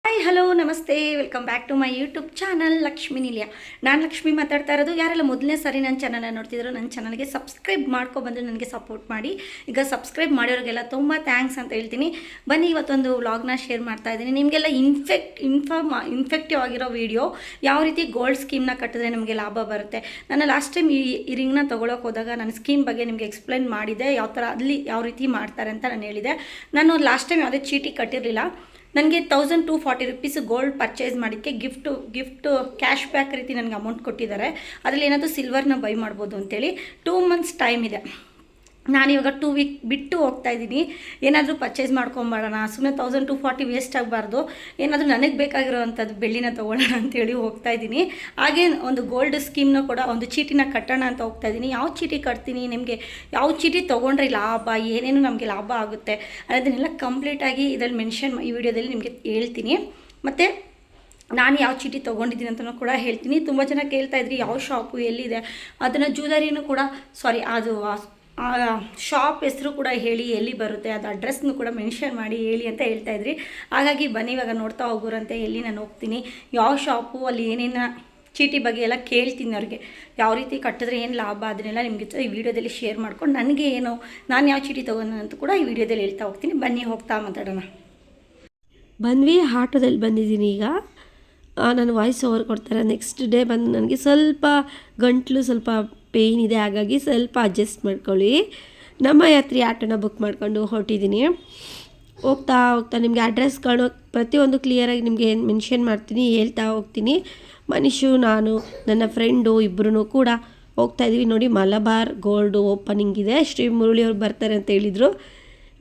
Hi hello ನಮಸ್ತೆ welcome back to my YouTube channel Lakshmi Nilaya. ನಾನು ಲಕ್ಷ್ಮಿ ಮಾತಾಡ್ತಾ ಇರೋದು. ಯಾರೆಲ್ಲ ಮೊದಲನೇ ಸಾರಿ ನನ್ನ ಚಾನಲ್ನ ನೋಡ್ತಿದ್ರು ನನ್ನ ಚಾನಲ್ಗೆ ಸಬ್ಸ್ಕ್ರೈಬ್ ಮಾಡ್ಕೊಬಂದು ನನಗೆ ಸಪೋರ್ಟ್ ಮಾಡಿ. ಈಗ ಸಬ್ಸ್ಕ್ರೈಬ್ ಮಾಡಿರೋರಿಗೆಲ್ಲ ತುಂಬ ಥ್ಯಾಂಕ್ಸ್ ಅಂತ ಹೇಳ್ತೀನಿ. ಬನ್ನಿ ಇವತ್ತೊಂದು ವ್ಲಾಗ್ನ ಶೇರ್ ಮಾಡ್ತಾ ಇದ್ದೀನಿ. ನಿಮಗೆಲ್ಲ ಇನ್ಫೆಕ್ಟಿವ್ ಆಗಿರೋ ವಿಡಿಯೋ, ಯಾವ ರೀತಿ ಗೋಲ್ಡ್ ಸ್ಕೀಮ್ನ ಕಟ್ಟಿದ್ರೆ ನಮಗೆ ಲಾಭ ಬರುತ್ತೆ. ನಾನು ಲಾಸ್ಟ್ ಟೈಮ್ ಈ ರಿಂಗ್ನ ತೊಗೊಳಕ್ಕೆ ಹೋದಾಗ ನಾನು ಸ್ಕೀಮ್ ಬಗ್ಗೆ ನಿಮಗೆ ಎಕ್ಸ್ಪ್ಲೈನ್ ಮಾಡಿದೆ, ಯಾವ ಥರ ಅಲ್ಲಿ ಯಾವ ರೀತಿ ಮಾಡ್ತಾರೆ ಅಂತ ನಾನು ಹೇಳಿದೆ. ನಾನು ಲಾಸ್ಟ್ ಟೈಮ್ ಯಾವುದೇ ಚೀಟಿ ಕಟ್ಟಿರಲಿಲ್ಲ. ನನಗೆ 1240 ರುಪೀಸ್ ಗೋಲ್ಡ್ ಪರ್ಚೇಸ್ ಮಾಡಿದ್ದಕ್ಕೆ ಗಿಫ್ಟು ಕ್ಯಾಶ್ ಬ್ಯಾಕ್ ರೀತಿ ನನಗೆ ಅಮೌಂಟ್ ಕೊಟ್ಟಿದ್ದಾರೆ. ಅದರಲ್ಲಿ ಏನಾದರೂ ಸಿಲ್ವರ್ನ ಬೈ ಮಾಡ್ಬೋದು ಅಂತೇಳಿ 2 ಮಂತ್ಸ್ ಟೈಮ್ ಇದೆ. ನಾನಿವಾಗ 2 ವೀಕ್ ಬಿಟ್ಟು ಹೋಗ್ತಾಯಿದ್ದೀನಿ. ಏನಾದರೂ ಪರ್ಚೇಸ್ ಮಾಡ್ಕೊಂಬರೋಣ, ಸುಮ್ಮನೆ 1240 ವೇಸ್ಟ್ ಆಗಬಾರ್ದು, ಏನಾದರೂ ನನಗೆ ಬೇಕಾಗಿರೋವಂಥದ್ದು ಬೆಳ್ಳಿನ ತೊಗೊಳ್ಳೋಣ ಅಂತೇಳಿ ಹೋಗ್ತಾಯಿದ್ದೀನಿ. ಹಾಗೆ ಒಂದು ಗೋಲ್ಡ್ ಸ್ಕೀಮ್ನ ಕೂಡ ಒಂದು ಚೀಟಿನ ಕಟ್ಟೋಣ ಅಂತ ಹೋಗ್ತಾಯಿದ್ದೀನಿ. ಯಾವ ಚೀಟಿ ಕಟ್ತೀನಿ, ನಿಮಗೆ ಯಾವ ಚೀಟಿ ತೊಗೊಂಡ್ರೆ ಲಾಭ, ಏನೇನು ನಮಗೆ ಲಾಭ ಆಗುತ್ತೆ ಅನ್ನೋದನ್ನೆಲ್ಲ ಕಂಪ್ಲೀಟಾಗಿ ಇದರಲ್ಲಿ ಈ ವಿಡಿಯೋದಲ್ಲಿ ನಿಮಗೆ ಹೇಳ್ತೀನಿ. ಮತ್ತು ನಾನು ಯಾವ ಚೀಟಿ ತೊಗೊಂಡಿದ್ದೀನಿ ಅಂತಲೂ ಕೂಡ ಹೇಳ್ತೀನಿ. ತುಂಬ ಜನ ಕೇಳ್ತಾಯಿದ್ರಿ ಯಾವ ಶಾಪು ಎಲ್ಲಿದೆ, ಅದನ್ನು ಜ್ಯುವೆಲರಿನೂ ಕೂಡ ಅದು ಶಾಪ್ ಹೆಸರು ಕೂಡ ಹೇಳಿ, ಎಲ್ಲಿ ಬರುತ್ತೆ ಅದು ಅಡ್ರೆಸ್ನು ಕೂಡ ಮೆನ್ಷನ್ ಮಾಡಿ ಹೇಳಿ ಅಂತ ಹೇಳ್ತಾಯಿದ್ರಿ. ಹಾಗಾಗಿ ಬನ್ನಿ ಇವಾಗ ನೋಡ್ತಾ ಹೋಗೋರಂತೆ ಎಲ್ಲಿ ನಾನು ಹೋಗ್ತೀನಿ, ಯಾವ ಶಾಪು, ಅಲ್ಲಿ ಏನೇನು ಚೀಟಿ ಬಗ್ಗೆ ಎಲ್ಲ ಕೇಳ್ತೀನಿ ಅವ್ರಿಗೆ, ಯಾವ ರೀತಿ ಕಟ್ಟಿದ್ರೆ ಏನು ಲಾಭ, ಅದನ್ನೆಲ್ಲ ನಿಮಗೆ ಈ ವಿಡಿಯೋದಲ್ಲಿ ಶೇರ್ ಮಾಡ್ಕೊಂಡು ನನಗೆ ಏನು ನಾನು ಯಾವ ಚೀಟಿ ತೊಗೊಂಡು ಕೂಡ ಈ ವಿಡಿಯೋದಲ್ಲಿ ಹೇಳ್ತಾ ಹೋಗ್ತೀನಿ. ಬನ್ನಿ ಹೋಗ್ತಾ ಮಾತಾಡೋಣ. ಬಂದ್ವಿ, ಆಟೋದಲ್ಲಿ ಬಂದಿದ್ದೀನಿ. ಈಗ ನಾನು ವಾಯ್ಸ್ ಓವರ್ ಕೊಡ್ತಾರೆ. ನೆಕ್ಸ್ಟ್ ಡೇ ಬಂದು ನನಗೆ ಸ್ವಲ್ಪ ಗಂಟ್ಲು ಸ್ವಲ್ಪ ಪೇಯ್ನ್ ಇದೆ, ಹಾಗಾಗಿ ಸ್ವಲ್ಪ ಅಡ್ಜಸ್ಟ್ ಮಾಡ್ಕೊಳ್ಳಿ. ನಮ್ಮ ಯಾತ್ರಿ ಆಟೋನ ಬುಕ್ ಮಾಡ್ಕೊಂಡು ಹೊರಟಿದ್ದೀನಿ. ಹೋಗ್ತಾ ನಿಮಗೆ ಅಡ್ರೆಸ್ ಕಾಣೋ ಪ್ರತಿಯೊಂದು ಕ್ಲಿಯರಾಗಿ ನಿಮಗೆ ಮೆನ್ಷನ್ ಮಾಡ್ತೀನಿ, ಹೇಳ್ತಾ ಹೋಗ್ತೀನಿ. ಮನುಷ್ಯು, ನಾನು, ನನ್ನ ಫ್ರೆಂಡು ಇಬ್ಬರೂ ಕೂಡ ಹೋಗ್ತಾಯಿದ್ದೀವಿ. ನೋಡಿ, ಮಲಬಾರ್ ಗೋಲ್ಡು ಓಪನಿಂಗ್ ಇದೆ, ಶ್ರೀ ಮುರಳಿಯವ್ರು ಬರ್ತಾರೆ ಅಂತ ಹೇಳಿದರು.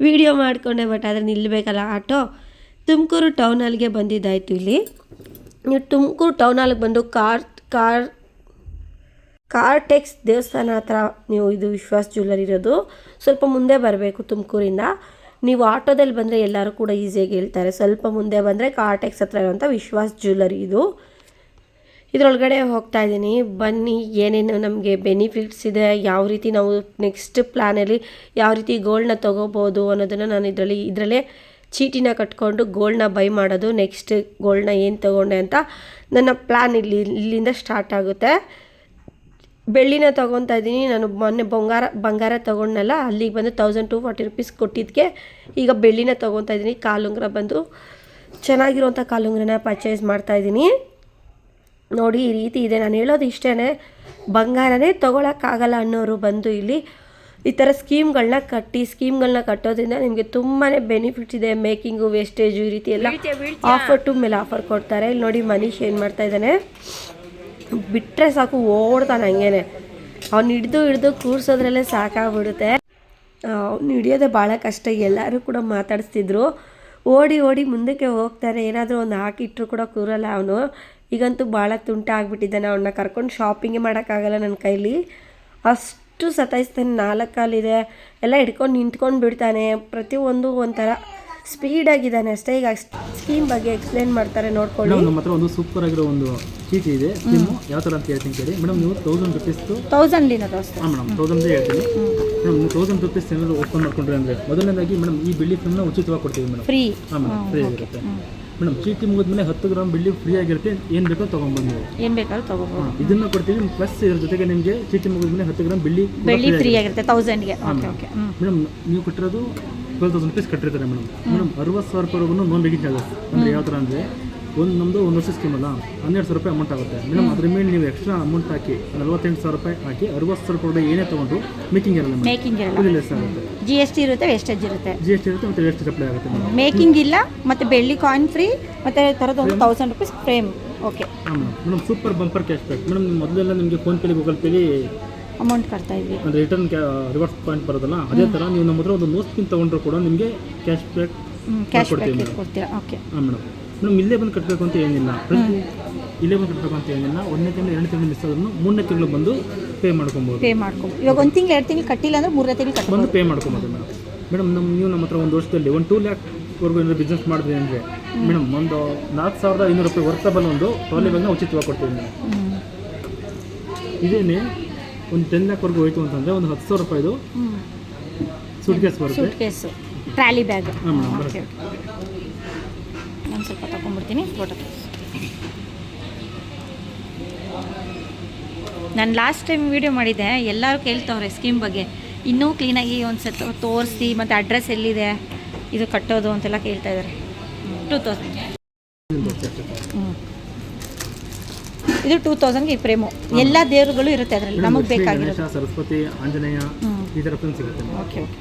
ವಿಡಿಯೋ ಮಾಡಿಕೊಂಡೆ, ಬಟ್ ಆದರೆ ನಿಲ್ಲಬೇಕಲ್ಲ ಆಟೋ. ತುಮಕೂರು ಟೌನ್ ಹಾಲ್ಗೆ ಬಂದಿದ್ದಾಯಿತು. ಇಲ್ಲಿ ನೀವು ತುಮಕೂರು ಟೌನ್ ಹಾಲ್ಗೆ ಬಂದು ಕಾರ್ಟೆಕ್ಸ್ ದೇವಸ್ಥಾನ ಹತ್ರ ನೀವು, ಇದು ವಿಶ್ವಾಸ್ ಜ್ಯುವೆಲ್ಲರಿ ಇರೋದು, ಸ್ವಲ್ಪ ಮುಂದೆ ಬರಬೇಕು ತುಮಕೂರಿಂದ. ನೀವು ಆಟೋದಲ್ಲಿ ಬಂದರೆ ಎಲ್ಲರೂ ಕೂಡ ಈಸಿಯಾಗಿ ಹೇಳ್ತಾರೆ. ಸ್ವಲ್ಪ ಮುಂದೆ ಬಂದರೆ ಕಾರ್ಟೆಕ್ಸ್ ಹತ್ರ ಇರುವಂಥ ವಿಶ್ವಾಸ್ ಜ್ಯುವೆಲ್ಲರಿ ಇದು. ಇದರೊಳಗಡೆ ಹೋಗ್ತಾಯಿದ್ದೀನಿ. ಬನ್ನಿ, ಏನೇನು ನಮಗೆ ಬೆನಿಫಿಟ್ಸ್ ಇದೆ, ಯಾವ ರೀತಿ ನಾವು ನೆಕ್ಸ್ಟ್ ಪ್ಲ್ಯಾನಲ್ಲಿ ಯಾವ ರೀತಿ ಗೋಲ್ಡ್ನ ತೊಗೋಬೋದು ಅನ್ನೋದನ್ನು ನಾನು ಇದರಲ್ಲೇ ಚೀಟಿನ ಕಟ್ಕೊಂಡು ಗೋಲ್ಡ್ನ ಬೈ ಮಾಡೋದು, ನೆಕ್ಸ್ಟ್ ಗೋಲ್ಡ್ನ ಏನು ತೊಗೊಂಡೆ ಅಂತ ನನ್ನ ಪ್ಲ್ಯಾನ್ ಇಲ್ಲಿಂದ ಸ್ಟಾರ್ಟ್ ಆಗುತ್ತೆ. ಬೆಳ್ಳಿನ ತೊಗೊತಾ ಇದ್ದೀನಿ. ನಾನು ಮೊನ್ನೆ ಬಂಗಾರ ತೊಗೊಂಡನಲ್ಲ, ಅಲ್ಲಿಗೆ ಬಂದು 1240 ರುಪೀಸ್ ಕೊಟ್ಟಿದ್ದಕ್ಕೆ ಈಗ ಬೆಳ್ಳಿನ ತೊಗೊತಾ ಇದ್ದೀನಿ. ಕಾಲುಂಗ್ರ ಬಂದು ಚೆನ್ನಾಗಿರುವಂಥ ಕಾಲುಂಗ್ರನ ಪರ್ಚೇಸ್ ಮಾಡ್ತಾಯಿದ್ದೀನಿ. ನೋಡಿ, ಈ ರೀತಿ ಇದೆ. ನಾನು ಹೇಳೋದು ಇಷ್ಟೇ, ಬಂಗಾರನೇ ತೊಗೊಳಕ್ಕಾಗಲ್ಲ ಅನ್ನೋರು ಬಂದು ಇಲ್ಲಿ ಈ ಥರ ಸ್ಕೀಮ್ಗಳನ್ನ ಕಟ್ಟೋದ್ರಿಂದ ನಿಮಗೆ ತುಂಬಾ ಬೆನಿಫಿಟ್ಸ್ ಇದೆ. ಮೇಕಿಂಗು, ವೇಸ್ಟೇಜು, ಈ ರೀತಿ ಎಲ್ಲ ಆಫರ್ ಟು ಮೇಲೆ ಆಫರ್ ಕೊಡ್ತಾರೆ. ಇಲ್ಲಿ ನೋಡಿ, ಮನೀಶ್ ಏನು ಮಾಡ್ತಾಯಿದ್ದಾನೆ, ಬಿಟ್ಟರೆ ಸಾಕು ಓಡ್ತಾನೆ ಹಂಗೇನೆ. ಅವ್ನು ಹಿಡ್ದು ಕೂರ್ಸೋದ್ರಲ್ಲೇ ಸಾಕಾಗ್ಬಿಡುತ್ತೆ. ಅವ್ನು ಹಿಡಿಯೋದೇ ಭಾಳ ಕಷ್ಟ. ಎಲ್ಲರೂ ಕೂಡ ಮಾತಾಡಿಸ್ತಿದ್ರು, ಓಡಿ ಮುಂದಕ್ಕೆ ಹೋಗ್ತಾರೆ. ಏನಾದರೂ ಒಂದು ಹಾಕಿಟ್ರು ಕೂಡ ಕೂರಲ್ಲ ಅವನು. ಈಗಂತೂ ಭಾಳ ತುಂಟ ಆಗಿಬಿಟ್ಟಿದ್ದಾನೆ. ಅವನ್ನ ಕರ್ಕೊಂಡು ಶಾಪಿಂಗೇ ಮಾಡೋಕ್ಕಾಗಲ್ಲ ನನ್ನ ಕೈಲಿ, ಅಷ್ಟು ಸತಾಯಿಸ್ತಾನೆ. 4 ಕಾಲಿದೆ ಎಲ್ಲ ಹಿಡ್ಕೊಂಡು ನಿಂತ್ಕೊಂಡು ಬಿಡ್ತಾನೆ. ಪ್ರತಿಯೊಂದು ಒಂಥರ ಸ್ಪೀಡಾಗಿದ್ದಾನೆ ಅಷ್ಟೇ. ಈಗ ಸ್ಕೀಮ್ ಬಗ್ಗೆ ಎಕ್ಸ್ಪ್ಲೇನ್ ಮಾಡ್ತಾರೆ, ನೋಡ್ಕೊಳ್ಳಿ. ನಮ್ಮ ಹತ್ರ ಒಂದು ಸೂಪರ್ ಆಗಿರೋ ಒಂದು ಚೀಟಿ ಇದೆ. ಸ್ಕೀಮು ಯಾವ ಥರ ಅಂತ ಹೇಳ್ತೀನಿ ಕೇಳಿ ಮೇಡಮ್. ನೀವು 1000 ರುಪೀಸ್ದು 1000 ಮೇಡಮ್ 1000 ಹೇಳ್ತೀನಿ ಮೇಡಮ್. ನೀವು 1000 ರುಪೀಸ್ ಏನಾದರೂ ಓಪನ್ ಮಾಡ್ಕೊಂಡ್ರೆ ಅಂದರೆ ಮೊದಲನೇದಾಗಿ ಮೇಡಮ್ ಈ ಬೆಳ್ಳಿ ಫಿಲ್ಮ್ನ ಉಚಿತವಾಗಿ ಕೊಡ್ತೀವಿ ಮೇಡಮ್. ಫ್ರೀ. ಮೇಡಮ್ ಫ್ರೀ ಆಗಿರುತ್ತೆ ಮೇಡಮ್. ಚೀಟಿ ಮುಗಿದ್ಮೇಲೆ 10 ಗ್ರಾಮ್ ಬೆಳ್ಳಿ ಫ್ರೀ ಆಗಿರುತ್ತೆ. ಏನು ಬೇಕೋ ತೊಗೊಂಡ್ಬಂದು ನೀವು ಏನು ಬೇಕಾದ್ರೂ ತೊಗೋಬೋದು. ಇದನ್ನು ಕೊಡ್ತೀವಿ. ಪ್ಲಸ್ ಇದ್ರ ಜೊತೆಗೆ ನಿಮಗೆ ಚೀಟಿ ಮುಗಿದ್ಮೇಲೆ 10 ಗ್ರಾಮ್ ಬೆಳ್ಳಿ ಫ್ರೀ ಆಗಿರುತ್ತೆ 1000ಗೆ. ಮೇಡಮ್ ನೀವು ಕೊಟ್ಟಿರೋದು 12,000 ರುಪೀಸ್ ಕಟ್ಟಿರ್ತಾರೆ ಮೇಡಮ್. 60,000 ರೂಪಾಯಿವರೆಗೂ ನೋನ್ ಬೇಕಿಂಗ್ ಚಾರ್ಜಸ್. ಅಂದರೆ ಯಾವ ಥರ ಅಂದರೆ ನಮ್ಮದು 1 ವರ್ಷ ಸ್ಕೀಮ್ ಅಲ್ಲ, 12,000 ರೂಪಾಯಿ ಅಮೌಂಟ್ ಆಗುತ್ತೆ ಮೇಡಮ್. ಅದ್ರ ಮೇಲೆ ನೀವು ಎಕ್ಸ್ಟ್ರಾ ಅಮೌಂಟ್ ಹಾಕಿ 48,000 ರೂಪಾಯಿ ಹಾಕಿ 60,000 ರೂಪಾಯಿ ಏನೇ ತೊಗೊಂಡು ಮೇಕಿಂಗ್ ಇರಲ್ಲ ಮೇಡಮ್. ಲೆಸ್ ಆಗುತ್ತೆ. GST ಇರುತ್ತೆ, ವೇಸ್ಟೇಜ್ ಇರುತ್ತೆ. GST ಇರುತ್ತೆ ಮತ್ತು ವೇಸ್ಟೇಜ್ ಅಪ್ಲೈ ಆಗುತ್ತೆ ಮೇಡಮ್. ಮೇಕಿಂಗ್ ಇಲ್ಲ, ಮತ್ತು ಬೆಳ್ಳಿ ಕಾಯಿನ್ ಫ್ರೀ, ಮತ್ತು ಥರದೊಂದು 1000 rupees frame. Okay madam super bumper cash back madam. ಮೊದಲೆಲ್ಲ ನಿಮಗೆ ಫೋನ್ಪೇಲಿ ಗೂಗಲ್ ಪೇಲಿ ಅಮೌಂಟ್ ಕಟ್ತಾ ಇದ್ವಿ, ಅಂದರೆ ರಿವರ್ಸ್ ಪಾಯಿಂಟ್ ಬರೋದಲ್ಲ, ಅದೇ ಥರ ನೀವು ನಮ್ಮ ಹತ್ರ ಒಂದು ನೋ ಸ್ಪಿನ್ ತೊಗೊಂಡ್ರು ಕೂಡ ನಿಮಗೆ ಕ್ಯಾಶ್ ಬ್ಯಾಕ್ ಕೊಡ್ತೀರಾ. Okay madam. ಇಲ್ಲೇ ಬಂದು ಕಟ್ಟಬೇಕು ಅಂತ ಏನಿಲ್ಲ. ಇಲ್ಲೇ ಬಂದು ಕಟ್ಟಬೇಕು ಅಂತ ಏನಿಲ್ಲ. 1ನೇ ತಿಂಗಳು 2ನೇ ತಿಂಗಳು ಮಿಸ್ ಆದ್ರೂ 3ನೇ ತಿಂಗಳು ಬಂದು ಪೇ ಮಾಡ್ಕೊಬೋದು. ಇವಾಗ 1 ತಿಂಗಳು 2 ತಿಂಗಳು ಕಟ್ಟಿಲ್ಲ ಅಂದರೆ 3ನೇ ತಿಂಗಳು ಬಂದು ಪೇ ಮಾಡ್ಕೊಬೋದು ಮೇಡಮ್. ನೀವು ನಮ್ಮ ಹತ್ರ ಒಂದು ವರ್ಷದಲ್ಲಿ 1-2 ಲ್ಯಾಕ್ವರೆಗೂ ಏನಾದರೂ ಬಿಸ್ನೆಸ್ ಮಾಡಿದ್ರಿ ಅಂದರೆ ಮೇಡಮ್ ಒಂದು 4,500 ರೂಪಾಯಿ ವರ್ತಬಲ್ ಒಂದು ಟ್ರಾಲಿ ಬ್ಯಾಗ್ನ ಉಚಿತವಾಗಿ ಕೊಡ್ತೀವಿ ಮೇಡಮ್. ಇದೇನೇ ಒಂದು 10 ಲ್ಯಾಕ್ವರೆಗೂ ಹೋಯ್ತು ಅಂತಂದರೆ ಒಂದು 10,000 ರೂಪಾಯಿದು ಸೂಟ್ ಕೇಸ್ ಬರುತ್ತೆ. Trolley bag. ಹಾಂ ಮೇಡಮ್ ಬರುತ್ತೆ. ನಾನು ಸ್ವಲ್ಪ ತೊಗೊಂಡ್ಬಿಡ್ತೀನಿ. ಫೋಟೋ ನಾನು ಲಾಸ್ಟ್ ಟೈಮ್ ವೀಡಿಯೋ ಮಾಡಿದ್ದೆ, ಎಲ್ಲರೂ ಕೇಳ್ತವ್ರೆ ಸ್ಕೀಮ್ ಬಗ್ಗೆ. ಇನ್ನೂ ಕ್ಲೀನಾಗಿ ಒಂದು ಸತ್ ತೋರಿಸಿ ಮತ್ತು ಅಡ್ರೆಸ್ ಎಲ್ಲಿದೆ ಇದು ಕಟ್ಟೋದು ಅಂತೆಲ್ಲ ಕೇಳ್ತಾ ಇದ್ದಾರೆ. 2000 ಇದು 2000ಗೆ ಈ ಫ್ರೇಮು. ಎಲ್ಲ ದೇವರುಗಳು ಇರುತ್ತೆ ಅದರಲ್ಲಿ, ನಮಗೆ ಬೇಕಾಗಿರೋದು. ಗಣೇಶ, ಸರಸ್ವತಿ, ಆಂಜನೇಯ ಈ ಥರ ಫ್ರೇಮ್ ಸಿಗುತ್ತೆ. ಓಕೆ ಓಕೆ,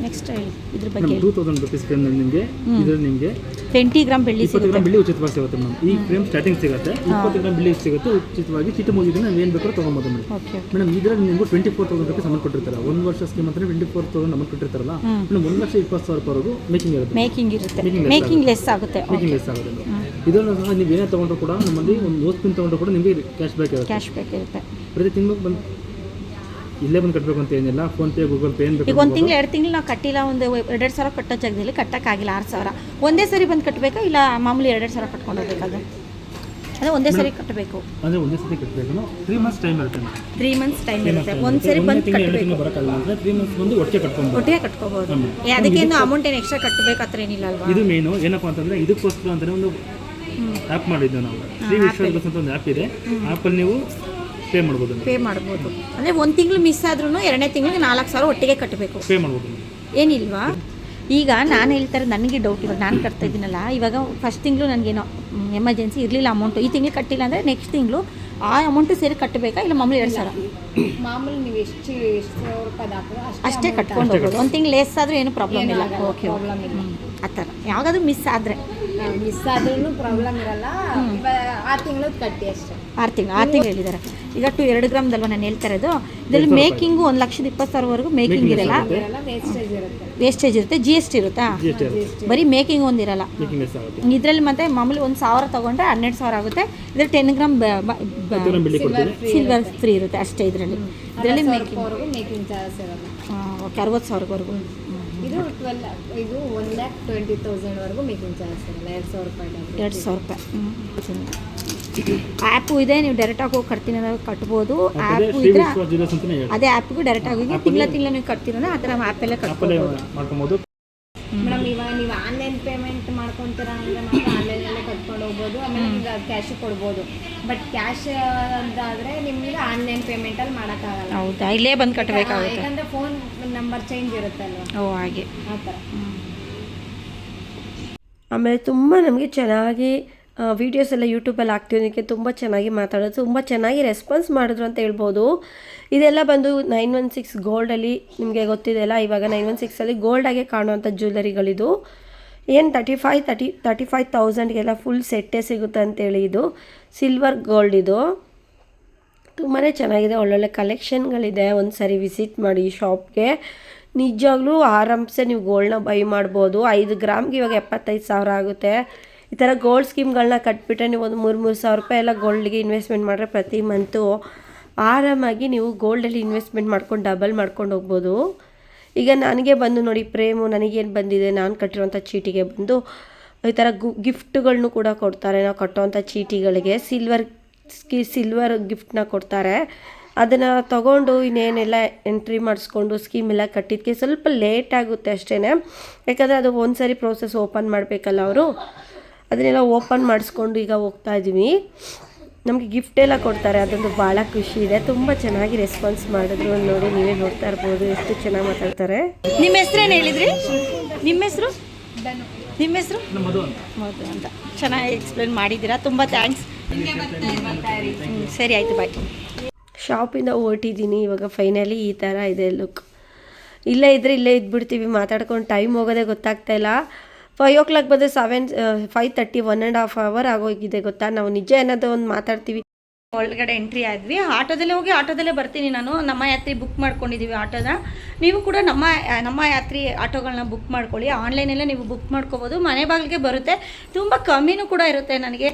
ನೆಕ್ಸ್ಟ್ ಹೇಳಿ ಇದ್ರ ಬಗ್ಗೆ. 2000 ರುಪೀಸ್ ಫ್ರೇಮ್ ನಿಮಗೆ ಇದರಲ್ಲಿ ನಿಮಗೆ 20 ಗ್ರಾಮ್ ಬೆಳ್ಳಿ 20 ಗ್ರಾಮ್ ಬೆಳ್ಳಿ ಉಚಿತವಾಗಿ ಸಿಗುತ್ತೆ ಮೇಡಮ್. ಈ ಫ್ರೇಮ್ ಸ್ಟಾರ್ಟಿಂಗ್ ಸಿಗುತ್ತೆ 20 ಗ್ರಾಮ್ ಬೆಳ್ಳಿ ಸಿಗುತ್ತೆ ಉಚಿತವಾಗಿ. ಚೀಟಿ ಮುಗಿದ್ರೆ ನಾವು ಏನು ಬೇಕಾದ್ರೂ ತೊಗೊಬೋದು ಮೇಡಮ್. ಓಕೆ ಮೇಡಮ್ ಇದರಲ್ಲಿ ನಿಮಗೂ 24,000 ರುಪೀಸ್ ಅಮೌಂಟ್ ಕೊಟ್ಟಿರ್ತಾರೆ. 1 ವರ್ಷ ಸ್ಕೀಮ್ ಅಂತ 24,000 ಅಮೌಂಟ್ ಕೊಟ್ಟಿರ್ತಾರಲ್ಲ ಮೇಡಮ್. 1,20,000 ಮೇಕಿಂಗ್ ಇರುತ್ತೆ. ಮೇಕಿಂಗ್ ಇರುತ್ತೆ, ಮೇಕಿಂಗ್ ಲೆಸ್ ಆಗುತ್ತೆ. ಮೇಕಿಂಗ್ ಲೆಸ್ ಆಗುತ್ತೆ ಮೇಡಮ್. ಇದನ್ನು ಸಹ ನೀವು ಏನೇ ತೊಗೊಂಡ್ರು ಕೂಡ ನಮ್ಮಲ್ಲಿ ಒಂದು ನೋಸ್ ಪಿನ್ ತೊಗೊಂಡ್ರು ಕೂಡ ನಿಮಗೆ ಕ್ಯಾಶ್ ಬ್ಯಾಕ್ ಇರುತ್ತೆ. ಕ್ಯಾಶ್ ಬ್ಯಾಕ್ ಇರುತ್ತೆ. ಪ್ರತಿ ತಿಂಗಳು ಬಂದು ಇಲ್ಲೇ ಬಂದು ಕಟ್ಟಬೇಕು ಅಂತ ಏನಿಲ್ಲ. ಫೋನ್ಪೇ, ಗೂಗಲ್ ಪೇ ಏನು ಈಗ ಬೇಕು. 1 ತಿಂಗಳು 2 ತಿಂಗಳು ನಾವು ಕಟ್ಟಿಲ್ಲ, ಒಂದು 2,000 ಕಟ್ಟೋ ಜಾಗದಲ್ಲಿ ಕಟ್ಟೋಕ್ಕಾಗಿಲ್ಲ 6,000, ಒಂದೇ ಸರಿ ಬಂದು ಕಟ್ಟಬೇಕಾ ಇಲ್ಲ ಮಾಮೂಲಿ 2,000 ಕಟ್ಕೊಂಡು ಹೋಗ್ಬೇಕಾದ್ರೆ? ಅದೇ ಒಂದೇ ಸರಿ ಕಟ್ಟಬೇಕು ಅಂದರೆ ಒಂದೇ ಸರಿ ಕಟ್ಟಬೇಕು. 3 ಮಂತ್ಸ್ ಟೈಮ್ ಇರುತ್ತೆ. 3 ಮಂತ್ಸ್ ಟೈಮ್ ಇರುತ್ತೆ. ಒಂದು ಸರಿ ಬಂದು ಕಟ್ಟಬೇಕು. ಬರೋಕ್ಕಲ್ಲ ಅಂದರೆ 3 ಮಂತ್ಸ್ ಬಂದು ಒಟ್ಟಿಗೆ ಕಟ್ಕೊಂಡು ಒಟ್ಟಿಗೆ ಕಟ್ಕೋಬೋದು. ಅದಕ್ಕೇನು ಅಮೌಂಟ್ ಏನು ಎಕ್ಸ್ಟ್ರಾ ಕಟ್ಟಬೇಕು ಆ ಥರ ಏನಿಲ್ಲ ಅಲ್ವಾ? ಇದು ಮೇನು ಏನಪ್ಪ ಅಂತಂದರೆ ಇದಕ್ಕೋಸ್ಕರ ಅಂತಲೇ ಒಂದು ಆ್ಯಪ್ ಮಾಡಿದ್ದು ನಾವು. ಶ್ರೀ ವಿಶ್ವಾಸ್ ಅಂತ ಒಂದು ಆ್ಯಪ್ ಇದೆ. ಆ್ಯಪಲ್ಲಿ ನೀವು ಪೇ ಮಾಡ್ಬೋದು. ಪೇ ಮಾಡ್ಬೋದು ಅಂದರೆ 1 ತಿಂಗಳು ಮಿಸ್ ಆದ್ರೂ 2ನೇ ತಿಂಗಳಿಗೆ 4,000 ಒಟ್ಟಿಗೆ ಕಟ್ಟಬೇಕು. ಪೇ ಮಾಡ್ಬೋದು. ಏನಿಲ್ವಾ? ಈಗ ನಾನು ಹೇಳ್ತಾರೆ, ನನಗೆ ಡೌಟ್. ಇವಾಗ ನಾನು ಕಟ್ತಾ ಇದ್ದೀನಲ್ಲ, ಇವಾಗ ಫಸ್ಟ್ ತಿಂಗಳು ನನಗೇನೋ ಎಮರ್ಜೆನ್ಸಿ ಇರಲಿಲ್ಲ ಅಮೌಂಟು, ಈ ತಿಂಗಳು ಕಟ್ಟಿಲ್ಲ ಅಂದರೆ ನೆಕ್ಸ್ಟ್ ತಿಂಗಳು ಆ ಅಮೌಂಟು ಸೇರಿ ಕಟ್ಟಬೇಕಾ ಇಲ್ಲ ಮಾಮೂಲಿ 2,000? ಮಾಮೂಲಿ ನೀವು ಎಷ್ಟು ರೂಪಾಯಿ ಹಾಕಿದ್ರೆ ಅಷ್ಟೇ ಕಟ್ಕೊಂಡು ಹೋಗೋದು. 1 ತಿಂಗಳು ಲೆಸ್ ಆದರೂ ಏನು ಪ್ರಾಬ್ಲಮ್ ಇಲ್ಲ. ಓಕೆ, ಪ್ರಾಬ್ಲಮ್ ಇಲ್ಲ. ಆ ಥರ ಯಾವಾಗಾದ್ರೂ ಮಿಸ್ ಆದರೆ ಮಿಸ್ ಆದ್ರೂ ಪ್ರಾಬ್ಲಮ್ ಇರಲ್ಲ. 6 ತಿಂಗಳು ಕಟ್ಟಿ ಅಷ್ಟೇ. 6 ತಿಂಗಳು ಹೇಳಿದ್ದಾರೆ. ಈಗ 2 ಗ್ರಾಮ್ದಲ್ವ ನಾನು ಹೇಳ್ತಾ ಇರೋದು. ಇದರಲ್ಲಿ ಮೇಕಿಂಗು 1,20,000ವರೆಗೂ ಮೇಕಿಂಗ್ ಇರಲ್ಲ, ವೇಸ್ಟೇಜ್ ಇರುತ್ತೆ. ವೇಸ್ಟೇಜ್ ಇರುತ್ತೆ. GST ಇರುತ್ತಾ? ಬರೀ ಮೇಕಿಂಗ್ ಒಂದಿರಲ್ಲ. ಇದರಲ್ಲಿ ಮತ್ತೆ ಮಾಮೂಲಿ 1,000 ತೊಗೊಂಡ್ರೆ 12,000 ಆಗುತ್ತೆ. ಇದ್ರಲ್ಲಿ 10 ಗ್ರಾಮ್ ಸಿಲ್ವರ್ ಫ್ರೀ ಇರುತ್ತೆ ಅಷ್ಟೇ. ಇದರಲ್ಲಿ ಮೇಕಿಂಗ್ ಚಾರ್ಜಸ್ ಇರಲ್ಲ. ಓಕೆ, 60,000ವರೆಗೂ. ಇದು 1,20,000 ವರೆಗೂ ಮೇಕಿಂಗ್ ಚಾರ್ಜಸ್ ಇರಲ್ಲ. 2,000 ರೂಪಾಯಿ. 2,000 ರೂಪಾಯಿ. ಆ್ಯಪು ಇದೆ, ನೀವು ಡೈರೆಕ್ಟಾಗಿ ಹೋಗಿ ಕಟ್ತೀನಿ ಅನ್ನೋದು ಕಟ್ಬೋದು. ಆ್ಯಪು ಇದ್ರೆ ಅದೇ ಆ್ಯಪ್ಗೂ ಡೈರೆಕ್ಟಾಗಿ ಹೋಗಿ ತಿಂಗಳ ನೀವು ಕಟ್ತೀರ ಆ ಥರ ಆ್ಯಪಲ್ಲೇ ಕಟ್ಬೋದು. ಮೇಡಮ್ ಇವಾಗ ನೀವು ಆನ್ಲೈನ್ ಪೇಮೆಂಟ್ ಮಾಡ್ಕೊತೀರಾ ಅಂದರೆ ಮಾತ್ರ ಆನ್ಲೈನಲ್ಲೇ ಕಟ್ಕೊಂಡು ಹೋಗ್ಬೋದು. ಆಮೇಲೆ ನಿಮ್ಗೆ ಕ್ಯಾಶ್ ಕೊಡ್ಬೋದು. ಬಟ್ ಕ್ಯಾಶ್ ಅಂತಾದರೆ ನಿಮಗೆ ಆನ್ಲೈನ್ ಪೇಮೆಂಟಲ್ಲಿ ಮಾಡೋಕ್ಕಾಗಲ್ಲ. ಹೌದಾ? ಇಲ್ಲೇ ಬಂದು ಕಟ್ಟಬೇಕಾಗುತ್ತೆ. ಯಾಕಂದರೆ ಫೋನ್ ನಂಬರ್ ಚೇಂಜ್ ಇರುತ್ತಲ್ವ, ಓ ಹಾಗೆ ಆ ಥರ. ಆಮೇಲೆ ತುಂಬ ನಮಗೆ ಚೆನ್ನಾಗಿ ವೀಡಿಯೋಸ್ ಎಲ್ಲ ಯೂಟ್ಯೂಬಲ್ಲಿ ಹಾಕ್ತಿರೋದಕ್ಕೆ ತುಂಬ ಚೆನ್ನಾಗಿ ಮಾತಾಡೋದು, ತುಂಬ ಚೆನ್ನಾಗಿ ರೆಸ್ಪಾನ್ಸ್ ಮಾಡಿದ್ರು ಅಂತ ಹೇಳ್ಬೋದು. ಇದೆಲ್ಲ ಬಂದು 916 ಗೋಲ್ಡಲ್ಲಿ ನಿಮಗೆ ಗೊತ್ತಿದೆ ಅಲ್ಲ. ಇವಾಗ 916ಅಲ್ಲಿ ಗೋಲ್ಡಾಗೆ ಕಾಣುವಂಥ ಜ್ಯುವೆಲರಿಗಳಿದು. ಏನು 35,000ಗೆಲ್ಲ ಫುಲ್ ಸೆಟ್ಟೇ ಸಿಗುತ್ತೆ ಅಂತೇಳಿ. ಇದು ಸಿಲ್ವರ್ ಗೋಲ್ಡ್. ಇದು ತುಂಬಾ ಚೆನ್ನಾಗಿದೆ, ಒಳ್ಳೊಳ್ಳೆ ಕಲೆಕ್ಷನ್ಗಳಿದೆ. ಒಂದು ಸಾರಿ ವಿಸಿಟ್ ಮಾಡಿ ಶಾಪ್ಗೆ. ನಿಜವಾಗ್ಲೂ ಆರಾಮ್ಸೆ ನೀವು ಗೋಲ್ಡ್ನ ಬೈ ಮಾಡ್ಬೋದು. 5 ಗ್ರಾಮ್ಗೆ ಇವಾಗ 75,000 ಆಗುತ್ತೆ. ಈ ಥರ ಗೋಲ್ಡ್ ಸ್ಕೀಮ್ಗಳನ್ನ ಕಟ್ಬಿಟ್ರೆ ನೀವು ಒಂದು 3,000 ರೂಪಾಯಿ ಎಲ್ಲ ಗೋಲ್ಡ್ಗೆ ಇನ್ವೆಸ್ಟ್ಮೆಂಟ್ ಮಾಡಿದ್ರೆ ಪ್ರತಿ ಮಂತು ಆರಾಮಾಗಿ ನೀವು ಗೋಲ್ಡಲ್ಲಿ ಇನ್ವೆಸ್ಟ್ಮೆಂಟ್ ಮಾಡ್ಕೊಂಡು ಡಬಲ್ ಮಾಡ್ಕೊಂಡು ಹೋಗ್ಬೋದು. ಈಗ ನನಗೆ ಬಂದು ನೋಡಿ ಪ್ರೇಮು, ನನಗೇನು ಬಂದಿದೆ, ನಾನು ಕಟ್ಟಿರೋಂಥ ಚೀಟಿಗೆ ಬಂದು ಈ ಥರ ಗಿಫ್ಟ್ಗಳನ್ನೂ ಕೂಡ ಕೊಡ್ತಾರೆ. ನಾವು ಕಟ್ಟೋವಂಥ ಚೀಟಿಗಳಿಗೆ ಸಿಲ್ವರ್ ಗಿಫ್ಟನ್ನ ಕೊಡ್ತಾರೆ. ಅದನ್ನು ತೊಗೊಂಡು ಇನ್ನೇನೆಲ್ಲ ಎಂಟ್ರಿ ಮಾಡಿಸ್ಕೊಂಡು ಸ್ಕೀಮೆಲ್ಲ ಕಟ್ಟಿದ್ದಕ್ಕೆ ಸ್ವಲ್ಪ ಲೇಟ್ ಆಗುತ್ತೆ ಅಷ್ಟೇ. ಯಾಕಂದರೆ ಅದು ಒಂದು ಸಾರಿ ಪ್ರೋಸೆಸ್ ಓಪನ್ ಮಾಡಬೇಕಲ್ಲ ಅವರು. ಅದನ್ನೆಲ್ಲ ಓಪನ್ ಮಾಡಿಸ್ಕೊಂಡು ಈಗ ಹೋಗ್ತಾ ಇದ್ದೀವಿ. ನಮಗೆ ಗಿಫ್ಟ್ ಎಲ್ಲ ಕೊಡ್ತಾರೆ, ಅದೊಂದು ಭಾಳ ಖುಷಿ ಇದೆ. ತುಂಬ ಚೆನ್ನಾಗಿ ರೆಸ್ಪಾನ್ಸ್ ಮಾಡಿದ್ರು ನೋಡಿ, ನೀವೇ ನೋಡ್ತಾ ಇರ್ಬೋದು ಎಷ್ಟು ಚೆನ್ನಾಗಿ ಮಾತಾಡ್ತಾರೆ. ನಿಮ್ಮ ಹೆಸ್ರೇನು ಹೇಳಿದ್ರಿ? ನಿಮ್ಮ ಹೆಸರು? ನಿಮ್ಮ ಹೆಸರು? ಮಧು ಅಂತ. ಚೆನ್ನಾಗಿ ಎಕ್ಸ್ಪ್ಲೇನ್ ಮಾಡಿದ್ದೀರಾ, ತುಂಬ ಥ್ಯಾಂಕ್ಸ್. ಸರಿ ಆಯಿತು, ಬಾಯ್. ಶಾಪಿಂದ ಹೊರಟಿದ್ದೀನಿ ಇವಾಗ. ಫೈನಲಿ ಈ ಥರ ಇದೆ ಲುಕ್. ಇಲ್ಲೇ ಇದ್ಬಿಡ್ತೀವಿ ಮಾತಾಡ್ಕೊಂಡು. ಟೈಮ್ ಹೋಗೋದೇ ಗೊತ್ತಾಗ್ತಾಯಿಲ್ಲ. 5 o'clock ಬಂದರೆ 5:30, 1.5 hour ಆಗೋಗಿದೆ ಗೊತ್ತಾ. ನಾವು ನಿಜ ಏನಾದರೂ ಒಂದು ಮಾತಾಡ್ತೀವಿ. ಒಳಗಡೆ ಎಂಟ್ರಿ ಆದ್ವಿ. ಆಟೋದಲ್ಲೇ ಹೋಗಿ ಆಟೋದಲ್ಲೇ ಬರ್ತೀನಿ ನಾನು. ನಮ್ಮ ಯಾತ್ರಿ ಬುಕ್ ಮಾಡ್ಕೊಂಡಿದ್ದೀವಿ ಆಟೋದ. ನೀವು ಕೂಡ ನಮ್ಮ ಯಾತ್ರಿ ಆಟೋಗಳನ್ನ ಬುಕ್ ಮಾಡ್ಕೊಳ್ಳಿ. ಆನ್ಲೈನಲ್ಲೇ ನೀವು ಬುಕ್ ಮಾಡ್ಕೋಬೋದು. ಮನೆ ಬಾಗಿಲಿಗೆ ಬರುತ್ತೆ. ತುಂಬ ಕಮ್ಮಿನೂ ಕೂಡ ಇರುತ್ತೆ.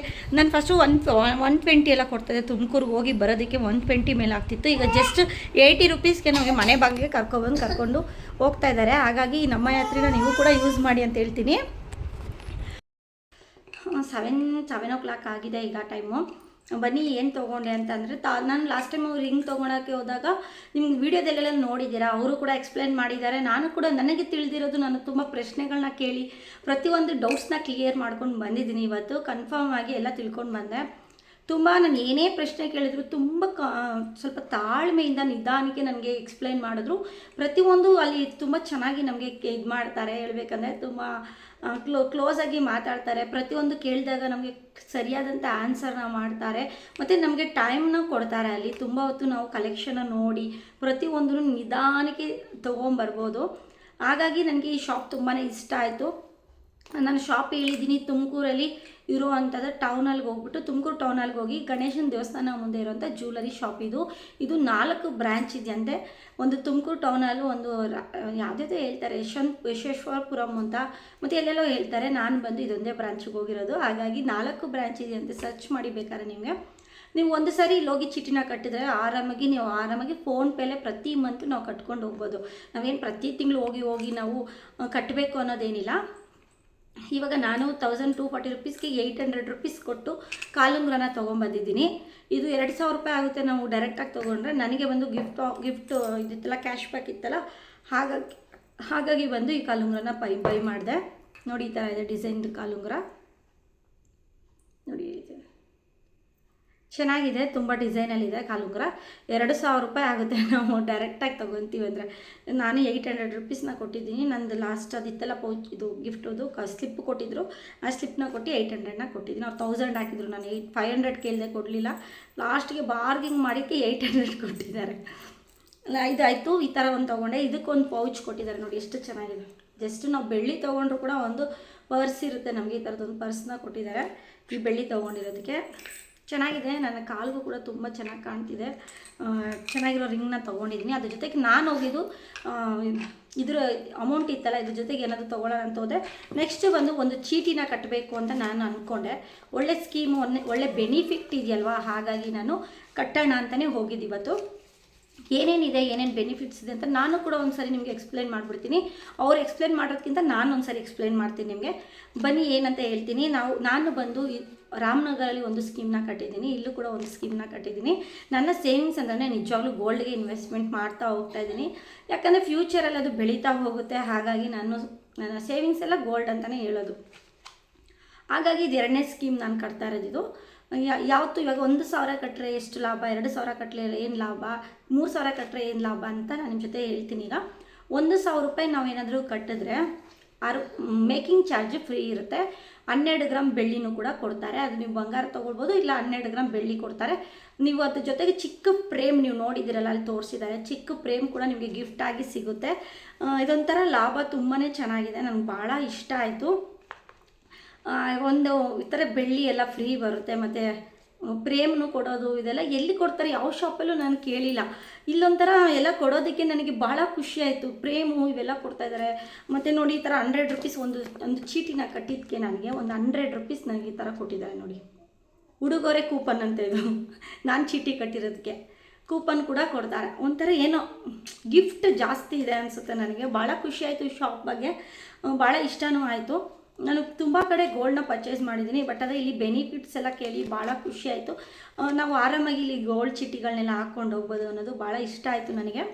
ನಾನು ಫಸ್ಟು 120 ಎಲ್ಲ ಕೊಡ್ತಾಯಿದ್ದೆ. ತುಮಕೂರಿಗೆ ಹೋಗಿ ಬರೋದಕ್ಕೆ 120 ಮೇಲೆ ಆಗ್ತಿತ್ತು. ಈಗ ಜಸ್ಟ್ 80 ರುಪೀಸ್ಗೆ ನಮಗೆ ಮನೆ ಬಾಗಿಲಿಗೆ ಕರ್ಕೊಂಡು ಹೋಗ್ತಾ ಇದ್ದಾರೆ. ಹಾಗಾಗಿ ನಮ್ಮ ಯಾತ್ರಿನ ನೀವು ಕೂಡ ಯೂಸ್ ಮಾಡಿ ಅಂತ ಹೇಳ್ತೀನಿ. 7 o'clock ಆಗಿದೆ ಈಗ ಟೈಮು. ಬನ್ನಿ ಏನು ತೊಗೊಂಡೆ ಅಂತಂದರೆ ನಾನು ಲಾಸ್ಟ್ ಟೈಮ್ ರಿಂಗ್ ತೊಗೊಳಕ್ಕೆ ಹೋದಾಗ ನಿಮ್ಗೆ ವೀಡಿಯೋದಲ್ಲೆಲ್ಲ ನೋಡಿದ್ದೀರಾ, ಅವರು ಕೂಡ ಎಕ್ಸ್ಪ್ಲೇನ್ ಮಾಡಿದ್ದಾರೆ. ನಾನು ಕೂಡ ನನಗೆ ತಿಳಿದಿರೋದು ನಾನು ತುಂಬ ಪ್ರಶ್ನೆಗಳನ್ನ ಕೇಳಿ ಪ್ರತಿಯೊಂದು ಡೌಟ್ಸ್ನ ಕ್ಲಿಯರ್ ಮಾಡ್ಕೊಂಡು ಬಂದಿದ್ದೀನಿ. ಇವತ್ತು ಕನ್ಫರ್ಮ್ ಆಗಿ ಎಲ್ಲ ತಿಳ್ಕೊಂಡು ಬಂದೆ. ತುಂಬ ನಾನು ಏನೇ ಪ್ರಶ್ನೆ ಕೇಳಿದ್ರು ತುಂಬ ಸ್ವಲ್ಪ ತಾಳ್ಮೆಯಿಂದ ನಿಧಾನಕ್ಕೆ ನನಗೆ ಎಕ್ಸ್ಪ್ಲೈನ್ ಮಾಡಿದ್ರು. ಪ್ರತಿಯೊಂದು ಅಲ್ಲಿ ತುಂಬ ಚೆನ್ನಾಗಿ ನಮಗೆ ಇದು ಮಾಡ್ತಾರೆ, ಹೇಳ್ಬೇಕಂದ್ರೆ ತುಂಬ ಕ್ಲೋಸಾಗಿ ಮಾತಾಡ್ತಾರೆ. ಪ್ರತಿಯೊಂದು ಕೇಳಿದಾಗ ನಮಗೆ ಸರಿಯಾದಂಥ ಆನ್ಸರ್ನ ಮಾಡ್ತಾರೆ ಮತ್ತು ನಮಗೆ ಟೈಮ್ನ ಕೊಡ್ತಾರೆ. ಅಲ್ಲಿ ತುಂಬ ಹೊತ್ತು ನಾವು ಕಲೆಕ್ಷನ್ನ ನೋಡಿ ಪ್ರತಿಯೊಂದೂ ನಿಧಾನಕ್ಕೆ ತೊಗೊಂಬರ್ಬೋದು. ಹಾಗಾಗಿ ನನಗೆ ಈ ಶಾಪ್ ತುಂಬಾ ಇಷ್ಟ ಆಯಿತು. ನಾನು ಶಾಪ್ ಹೇಳಿದ್ದೀನಿ ತುಮಕೂರಲ್ಲಿ ಇರುವಂಥದ್ದು ಟೌನಲ್ಲಿಗೆ ಹೋಗ್ಬಿಟ್ಟು ತುಮಕೂರು ಟೌನಲ್ಲಿಗೆ ಹೋಗಿ ಗಣೇಶನ ದೇವಸ್ಥಾನ ಮುಂದೆ ಇರುವಂಥ ಜ್ಯುವೆಲರಿ ಶಾಪ್ ಇದು 4 ಬ್ರ್ಯಾಂಚ್ ಇದೆಯಂತೆ. ಒಂದು ತುಮಕೂರು ಟೌನಲ್ಲೂ, ಒಂದು ಯಾವುದೇ ಹೇಳ್ತಾರೆ ಯಶೇಶ್ವರಪುರಂ ಅಂತ, ಮತ್ತು ಎಲ್ಲೆಲ್ಲೋ ಹೇಳ್ತಾರೆ. ನಾನು ಬಂದು ಇದೊಂದೇ ಬ್ರಾಂಚಿಗೆ ಹೋಗಿರೋದು. ಹಾಗಾಗಿ 4 ಬ್ರ್ಯಾಂಚ್ ಇದೆಯಂತೆ. ಸರ್ಚ್ ಮಾಡಿ ಬೇಕಾದ್ರೆ ನೀವು ಒಂದು ಸಾರಿ ಇಲ್ಲೋಗಿ ಚೀಟಿನ ಕಟ್ಟಿದರೆ ಆರಾಮಾಗಿ ಫೋನ್ಪೇಲೆ ಪ್ರತಿ ಮಂತ್ ನಾವು ಕಟ್ಕೊಂಡು ಹೋಗ್ಬೋದು. ನಾವೇನು ಪ್ರತಿ ತಿಂಗಳು ಹೋಗಿ ನಾವು ಕಟ್ಟಬೇಕು ಅನ್ನೋದೇನಿಲ್ಲ. ಇವಾಗ ನಾನು 1240 ರುಪೀಸ್ಗೆ 800 ರುಪೀಸ್ ಕೊಟ್ಟು ಕಾಲುಂಗ್ರನ ತೊಗೊಂಬಂದಿದ್ದೀನಿ. ಇದು 2000 ರೂಪಾಯಿ ಆಗುತ್ತೆ ನಾವು ಡೈರೆಕ್ಟಾಗಿ ತೊಗೊಂಡ್ರೆ. ನನಗೆ ಬಂದು ಗಿಫ್ಟ್ ಇದಿತ್ತಲ್ಲ, ಕ್ಯಾಶ್ ಬ್ಯಾಕ್ ಇತ್ತಲ್ಲ, ಹಾಗಾಗಿ ಬಂದು ಈ ಕಾಲುಂಗ್ರನ ಬೈ ಮಾಡಿದೆ. ನೋಡಿ ಈ ಥರ ಇದೆ ಡಿಸೈನ್ದು ಕಾಲುಂಗ್ರ, ನೋಡಿ ಚೆನ್ನಾಗಿದೆ, ತುಂಬ ಡಿಸೈನಲ್ಲಿದೆ ಕಾಲುಂಗ್ರ. 2000 ರೂಪಾಯಿ ಆಗುತ್ತೆ ನಾವು ಡೈರೆಕ್ಟಾಗಿ ತೊಗೊತೀವಿ ಅಂದರೆ. ನಾನು 800 ರುಪೀಸ್ನ ಕೊಟ್ಟಿದ್ದೀನಿ. ನಂದು ಲಾಸ್ಟ್ ಅದಿತ್ತಲ್ಲ ಪೌಚ್, ಇದು ಗಿಫ್ಟದು ಸ್ಲಿಪ್ ಕೊಟ್ಟಿದ್ದರು, ಆ ಸ್ಲಿಪ್ನ ಕೊಟ್ಟು 800ನ ಕೊಟ್ಟಿದ್ದೀನಿ. ಅವ್ರು 1000 ಹಾಕಿದ್ರು, ನಾನು 500 ಕೇಳಿದೆ, ಕೊಡಲಿಲ್ಲ. ಲಾಸ್ಟಿಗೆ ಬಾರ್ಗಿಂಗ್ ಮಾಡಿಕ್ಕೆ 800 ಕೊಟ್ಟಿದ್ದಾರೆ. ಇದಾಯಿತು. ಈ ಥರ ಒಂದು ತೊಗೊಂಡೆ. ಇದಕ್ಕೊಂದು ಪೌಚ್ ಕೊಟ್ಟಿದ್ದಾರೆ ನೋಡಿ, ಎಷ್ಟು ಚೆನ್ನಾಗಿದೆ. ಜಸ್ಟ್ ನಾವು ಬೆಳ್ಳಿ ತೊಗೊಂಡ್ರು ಕೂಡ ಒಂದು ಪರ್ಸ್ ಇರುತ್ತೆ ನಮಗೆ, ಈ ಥರದೊಂದು ಪರ್ಸ್ನ ಕೊಟ್ಟಿದ್ದಾರೆ ಈ ಬೆಳ್ಳಿ ತೊಗೊಂಡಿರೋದಕ್ಕೆ. ಚೆನ್ನಾಗಿದೆ. ನನ್ನ ಕಾಲಿಗೂ ಕೂಡ ತುಂಬ ಚೆನ್ನಾಗಿ ಕಾಣ್ತಿದೆ. ಚೆನ್ನಾಗಿರೋ ರಿಂಗ್ನ ತೊಗೊಂಡಿದ್ದೀನಿ. ಅದ್ರ ಜೊತೆಗೆ ನಾನು ಹೋಗಿದ್ದು ಇದ್ರ ಅಮೌಂಟ್ ಇತ್ತಲ್ಲ, ಇದ್ರ ಜೊತೆಗೆ ಏನಾದರೂ ತೊಗೊಳ್ಳೋಣ ಅಂತ ಹೋದರೆ ನೆಕ್ಸ್ಟ್ ಬಂದು ಒಂದು ಚೀಟಿನ ಕಟ್ಟಬೇಕು ಅಂತ ನಾನು ಅಂದ್ಕೊಂಡೆ. ಒಳ್ಳೆ ಸ್ಕೀಮು, ಒಳ್ಳೆ ಬೆನಿಫಿಟ್ ಇದೆಯಲ್ವಾ, ಹಾಗಾಗಿ ನಾನು ಕಟ್ಟೋಣ ಅಂತಲೇ ಹೋಗಿದ್ದು. ಇವತ್ತು ಏನೇನಿದೆ, ಏನೇನು ಬೆನಿಫಿಟ್ಸ್ ಇದೆ ಅಂತ ನಾನು ಕೂಡ ಒಂದು ಸಾರಿ ನಿಮಗೆ ಎಕ್ಸ್ಪ್ಲೇನ್ ಮಾಡಿಬಿಡ್ತೀನಿ. ಅವ್ರು ಎಕ್ಸ್ಪ್ಲೇನ್ ಮಾಡೋದಕ್ಕಿಂತ ನಾನು ಒಂದು ಸಾರಿ ಎಕ್ಸ್ಪ್ಲೇನ್ ಮಾಡ್ತೀನಿ ನಿಮಗೆ. ಬನ್ನಿ ಏನಂತ ಹೇಳ್ತೀನಿ. ನಾನು ಬಂದು ರಾಮನಗರಲ್ಲಿ ಒಂದು ಸ್ಕೀಮ್ನ ಕಟ್ಟಿದ್ದೀನಿ, ಇಲ್ಲೂ ಕೂಡ ಒಂದು ಸ್ಕೀಮ್ನ ಕಟ್ಟಿದ್ದೀನಿ. ನನ್ನ ಸೇವಿಂಗ್ಸ್ ಅಂದರೆ ನಿಜವಾಗ್ಲೂ ಗೋಲ್ಡ್ಗೆ ಇನ್ವೆಸ್ಟ್ಮೆಂಟ್ ಮಾಡ್ತಾ ಹೋಗ್ತಾ ಇದ್ದೀನಿ. ಯಾಕಂದರೆ ಫ್ಯೂಚರಲ್ಲಿ ಅದು ಬೆಳೀತಾ ಹೋಗುತ್ತೆ. ಹಾಗಾಗಿ ನನ್ನ ಸೇವಿಂಗ್ಸ್ ಎಲ್ಲ ಗೋಲ್ಡ್ ಅಂತಲೇ ಹೇಳೋದು. ಹಾಗಾಗಿ ಇದು 2ನೇ ಸ್ಕೀಮ್ ನಾನು ಕಟ್ತಾ ಇರೋದು. ಯಾವತ್ತು ಇವಾಗ 1000 ಕಟ್ಟರೆ ಎಷ್ಟು ಲಾಭ, 2000 ಕಟ್ಟಲೆ ಏನು ಲಾಭ, 3000 ಕಟ್ಟರೆ ಏನು ಲಾಭ ಅಂತ ನಾನು ನಿಮ್ಮ ಜೊತೆ ಹೇಳ್ತೀನಿ. ಈಗ 1000 ರೂಪಾಯಿ ನಾವು ಏನಾದರೂ ಕಟ್ಟಿದ್ರೆ ಮೇಕಿಂಗ್ ಚಾರ್ಜ್ ಫ್ರೀ ಇರುತ್ತೆ. 12 ಗ್ರಾಮ್ ಬೆಳ್ಳಿನೂ ಕೂಡ ಕೊಡ್ತಾರೆ. ಅದು ನೀವು ಬಂಗಾರ ತೊಗೊಳ್ಬೋದು, ಇಲ್ಲ 12 ಗ್ರಾಮ್ ಬೆಳ್ಳಿ ಕೊಡ್ತಾರೆ. ನೀವು ಅದ್ರ ಜೊತೆಗೆ ಚಿಕ್ಕ ಫ್ರೇಮ್ ನೀವು ನೋಡಿದ್ದೀರಲ್ಲ, ಅಲ್ಲಿ ತೋರಿಸಿದ್ದಾರೆ, ಚಿಕ್ಕ ಫ್ರೇಮ್ ಕೂಡ ನಿಮಗೆ ಗಿಫ್ಟಾಗಿ ಸಿಗುತ್ತೆ. ಇದೊಂಥರ ಲಾಭ ತುಂಬಾ ಚೆನ್ನಾಗಿದೆ, ನನಗೆ ಭಾಳ ಇಷ್ಟ ಆಯಿತು. ಒಂದು ಈ ಥರ ಬೆಳ್ಳಿ ಎಲ್ಲ ಫ್ರೀ ಬರುತ್ತೆ, ಮತ್ತು ಪ್ರೇಮ್ನು ಕೊಡೋದು, ಇದೆಲ್ಲ ಎಲ್ಲಿ ಕೊಡ್ತಾರೆ, ಯಾವ ಶಾಪಲ್ಲೂ ನಾನು ಕೇಳಿಲ್ಲ. ಇಲ್ಲೊಂಥರ ಎಲ್ಲ ಕೊಡೋದಕ್ಕೆ ನನಗೆ ಭಾಳ ಖುಷಿ ಆಯಿತು. ಪ್ರೇಮು ಇವೆಲ್ಲ ಕೊಡ್ತಾಯಿದ್ದಾರೆ. ಮತ್ತು ನೋಡಿ ಈ ಥರ 100 ರುಪೀಸ್ ಒಂದು ಚೀಟಿನ ಕಟ್ಟಿದ್ದಕ್ಕೆ ನನಗೆ ಒಂದು 100 ರುಪೀಸ್ ನನಗೆ ಈ ಥರ ಕೊಟ್ಟಿದ್ದಾರೆ ನೋಡಿ. ಉಡುಗೊರೆ ಕೂಪನ್ ಅಂತ ಇದು, ನಾನು ಚೀಟಿ ಕಟ್ಟಿರೋದಕ್ಕೆ ಕೂಪನ್ ಕೂಡ ಕೊಡ್ತಾರೆ. ಒಂಥರ ಏನೋ ಗಿಫ್ಟ್ ಜಾಸ್ತಿ ಇದೆ ಅನಿಸುತ್ತೆ. ನನಗೆ ಭಾಳ ಖುಷಿ ಆಯಿತು. ಈ ಶಾಪ್ ಬಗ್ಗೆ ಭಾಳ ಇಷ್ಟನೂ ಆಯಿತು. ನಾನು ತುಂಬ ಕಡೆ ಗೋಲ್ಡ್ನ ಪರ್ಚೇಸ್ ಮಾಡಿದ್ದೀನಿ, ಬಟ್ ಅದೇ ಇಲ್ಲಿ ಬೆನಿಫಿಟ್ಸ್ ಎಲ್ಲ ಕೇಳಿ ಭಾಳ ಖುಷಿ ಆಯಿತು. ನಾವು ಆರಾಮಾಗಿ ಇಲ್ಲಿ ಗೋಲ್ಡ್ ಚೀಟಿಗಳನ್ನೆಲ್ಲ ಹಾಕ್ಕೊಂಡು ಹೋಗ್ಬೋದು ಅನ್ನೋದು ಭಾಳ ಇಷ್ಟ ಆಯಿತು ನನಗೆ.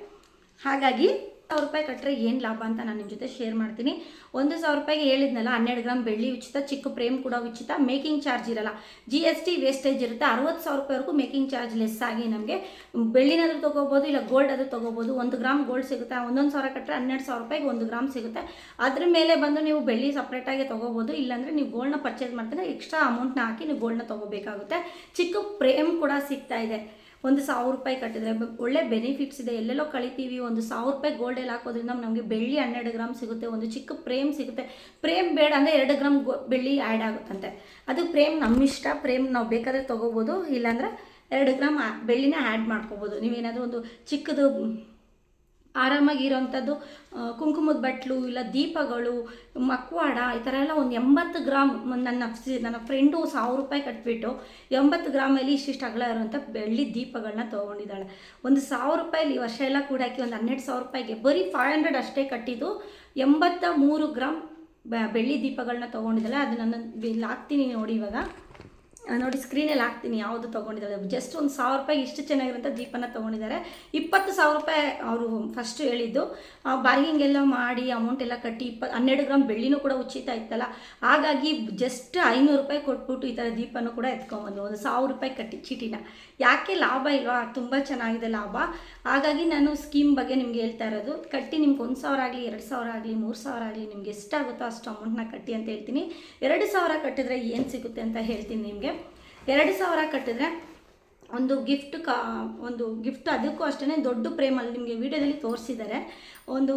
ಹಾಗಾಗಿ 1000 ರೂಪಾಯಿ ಕಟ್ಟರೆ ಏನು ಲಾಭ ಅಂತ ನಾನು ನಿಮ್ಮ ಜೊತೆ ಶೇರ್ ಮಾಡ್ತೀನಿ. 1000 ರೂಪಾಯಿಗೆ ಹೇಳಿದ್ನಲ್ಲ, 12 ಗ್ರಾಮ್ ಬೆಳ್ಳಿ ಉಚಿತ, ಚಿಕ್ಕ ಫ್ರೇಮ್ ಕೂಡ ಉಚಿತ, ಮೇಕಿಂಗ್ ಚಾರ್ಜ್ ಇರಲ್ಲ, GST ವೇಸ್ಟೇಜ್ ಇರುತ್ತೆ. 60,000 ರೂಪಾಯಿವರೆಗೂ ಮೇಕಿಂಗ್ ಚಾರ್ಜ್ ಲೆಸ್ ಆಗಿ ನಮಗೆ ಬೆಳ್ಳಿನಾದರೂ ತೊಗೋಬೋದು, ಇಲ್ಲ ಗೋಲ್ಡ್ ಆದರೂ ತೊಗೋಬೋದು. 1 ಗ್ರಾಮ್ ಗೋಲ್ಡ್ ಸಿಗುತ್ತೆ. 11,000 ಕಟ್ಟರೆ 12,000 ರೂಪಾಯಿಗೆ 1 ಗ್ರಾಮ್ ಸಿಗುತ್ತೆ. ಅದ್ರ ಮೇಲೆ ಬಂದು ನೀವು ಬೆಳ್ಳಿ ಸಪ್ರೇಟಾಗಿ ತೊಗೋಬೋದು. ಇಲ್ಲಾಂದರೆ ನೀವು ಗೋಲ್ಡ್ನ ಪರ್ಚೇಸ್ ಮಾಡ್ತಾರೆ, ಎಕ್ಸ್ಟ್ರಾ ಅಮೌಂಟ್ನ ಹಾಕಿ ನೀವು ಗೋಲ್ಡ್ನ ತೊಗೋಬೇಕಾಗುತ್ತೆ. ಚಿಕ್ಕ ಫ್ರೇಮ್ ಕೂಡ ಸಿಗ್ತಾ ಇದೆ. 1000 ರೂಪಾಯಿ ಕಟ್ಟಿದ್ರೆ ಒಳ್ಳೆ ಬೆನಿಫಿಟ್ಸ್ ಇದೆ. ಎಲ್ಲೆಲ್ಲೋ ಕಳಿತೀವಿ, 1000 ರೂಪಾಯಿ ಗೋಲ್ಡಲ್ಲಿ ಹಾಕೋದ್ರಿಂದ ನಮಗೆ ಬೆಳ್ಳಿ 12 ಗ್ರಾಮ್ ಸಿಗುತ್ತೆ, ಒಂದು ಚಿಕ್ಕ ಫ್ರೇಮ್ ಸಿಗುತ್ತೆ. ಫ್ರೇಮ್ ಬೇಡ ಅಂದರೆ 2 ಗ್ರಾಮ್ ಬೆಳ್ಳಿ ಆ್ಯಡ್ ಆಗುತ್ತಂತೆ. ಅದು ಫ್ರೇಮ್ ನಮ್ಮಿಷ್ಟ. ಫ್ರೇಮ್ ನಾವು ಬೇಕಾದರೆ ತೊಗೋಬೋದು, ಇಲ್ಲಾಂದರೆ 2 ಗ್ರಾಮ್ ಬೆಳ್ಳಿನ ಆ್ಯಡ್ ಮಾಡ್ಕೋಬೋದು. ನೀವೇನಾದರೂ ಒಂದು ಚಿಕ್ಕದು ಆರಾಮಾಗಿರೋವಂಥದ್ದು ಕುಂಕುಮದ ಬಟ್ಲು, ಇಲ್ಲ ದೀಪಗಳು, ಮಕ್ವಾಡ, ಈ ಥರ ಎಲ್ಲ ಒಂದು 80 ಗ್ರಾಮ್ ನನ್ನ ಫ್ರೆಂಡು 1000 ರೂಪಾಯಿ ಕಟ್ಬಿಟ್ಟು 80 ಗ್ರಾಮಲ್ಲಿ ಇಷ್ಟಿಷ್ಟು ಅಗಲ ಇರುವಂಥ ಬೆಳ್ಳಿ ದೀಪಗಳನ್ನ ತೊಗೊಂಡಿದ್ದಾಳೆ. 1000 ರೂಪಾಯಲ್ಲಿ ವರ್ಷ ಎಲ್ಲ ಕೂಡ ಹಾಕಿ ಒಂದು 12,000 ರೂಪಾಯಿಗೆ ಬರೀ 500 ಅಷ್ಟೇ ಕಟ್ಟಿದ್ದು 83 ಗ್ರಾಮ್ ಬೆಳ್ಳಿ ದೀಪಗಳನ್ನ ತೊಗೊಂಡಿದ್ದಾಳೆ. ಅದು ನನ್ನ ಇಲ್ಲಿ ಹಾಕ್ತೀನಿ ನೋಡಿ. ಇವಾಗ ನೋಡಿ ಸ್ಕ್ರೀನಲ್ಲಿ ಹಾಕ್ತೀನಿ ಯಾವುದು ತೊಗೊಂಡಿದ್ದಾರೆ. ಜಸ್ಟ್ ಒಂದು 1000 ರೂಪಾಯಿಗೆ ಇಷ್ಟು ಚೆನ್ನಾಗಿರೋಂಥ ದೀಪನ ತೊಗೊಂಡಿದ್ದಾರೆ. 20,000 ರೂಪಾಯಿ ಅವರು ಫಸ್ಟ್ ಹೇಳಿದ್ದು. ಬಾರ್ಗಿಂಗ್ ಎಲ್ಲ ಮಾಡಿ ಅಮೌಂಟ್ ಎಲ್ಲ ಕಟ್ಟಿ 12 ಗ್ರಾಮ್ ಬೆಳ್ಳಿನೂ ಕೂಡ ಉಚಿತ ಇತ್ತಲ್ಲ, ಹಾಗಾಗಿ ಜಸ್ಟ್ 500 ರೂಪಾಯಿ ಕೊಟ್ಬಿಟ್ಟು ಈ ಥರ ದೀಪನೂ ಕೂಡ ಎತ್ಕೊಂಡ್ಬಂದು ಒಂದು 1000 ರೂಪಾಯಿ ಕಟ್ಟಿ ಚೀಟಿನ. ಯಾಕೆ ಲಾಭ ಇಲ್ವಾ? ತುಂಬ ಚೆನ್ನಾಗಿದೆ ಲಾಭ. ಹಾಗಾಗಿ ನಾನು ಸ್ಕೀಮ್ ಬಗ್ಗೆ ನಿಮ್ಗೆ ಹೇಳ್ತಾ ಇರೋದು. ಕಟ್ಟಿ ನಿಮ್ಗೆ 1,000 ಆಗಲಿ 2,000 ಆಗಲಿ 3,000 ಆಗಲಿ ನಿಮ್ಗೆ ಎಷ್ಟಾಗುತ್ತೋ ಅಷ್ಟು ಅಮೌಂಟ್ನ ಕಟ್ಟಿ ಅಂತ ಹೇಳ್ತೀನಿ. 2,000 ಕಟ್ಟಿದ್ರೆ ಏನು ಸಿಗುತ್ತೆ ಅಂತ ಹೇಳ್ತೀನಿ ನಿಮಗೆ. 2,000 ಕಟ್ಟಿದ್ರೆ ಒಂದು ಗಿಫ್ಟ್ ಅದಕ್ಕೂ ಅಷ್ಟೇ ದೊಡ್ಡ ಪ್ರೇಮಲ್ಲಿ ನಿಮಗೆ ವಿಡಿಯೋದಲ್ಲಿ ತೋರಿಸಿದ್ದಾರೆ. ಒಂದು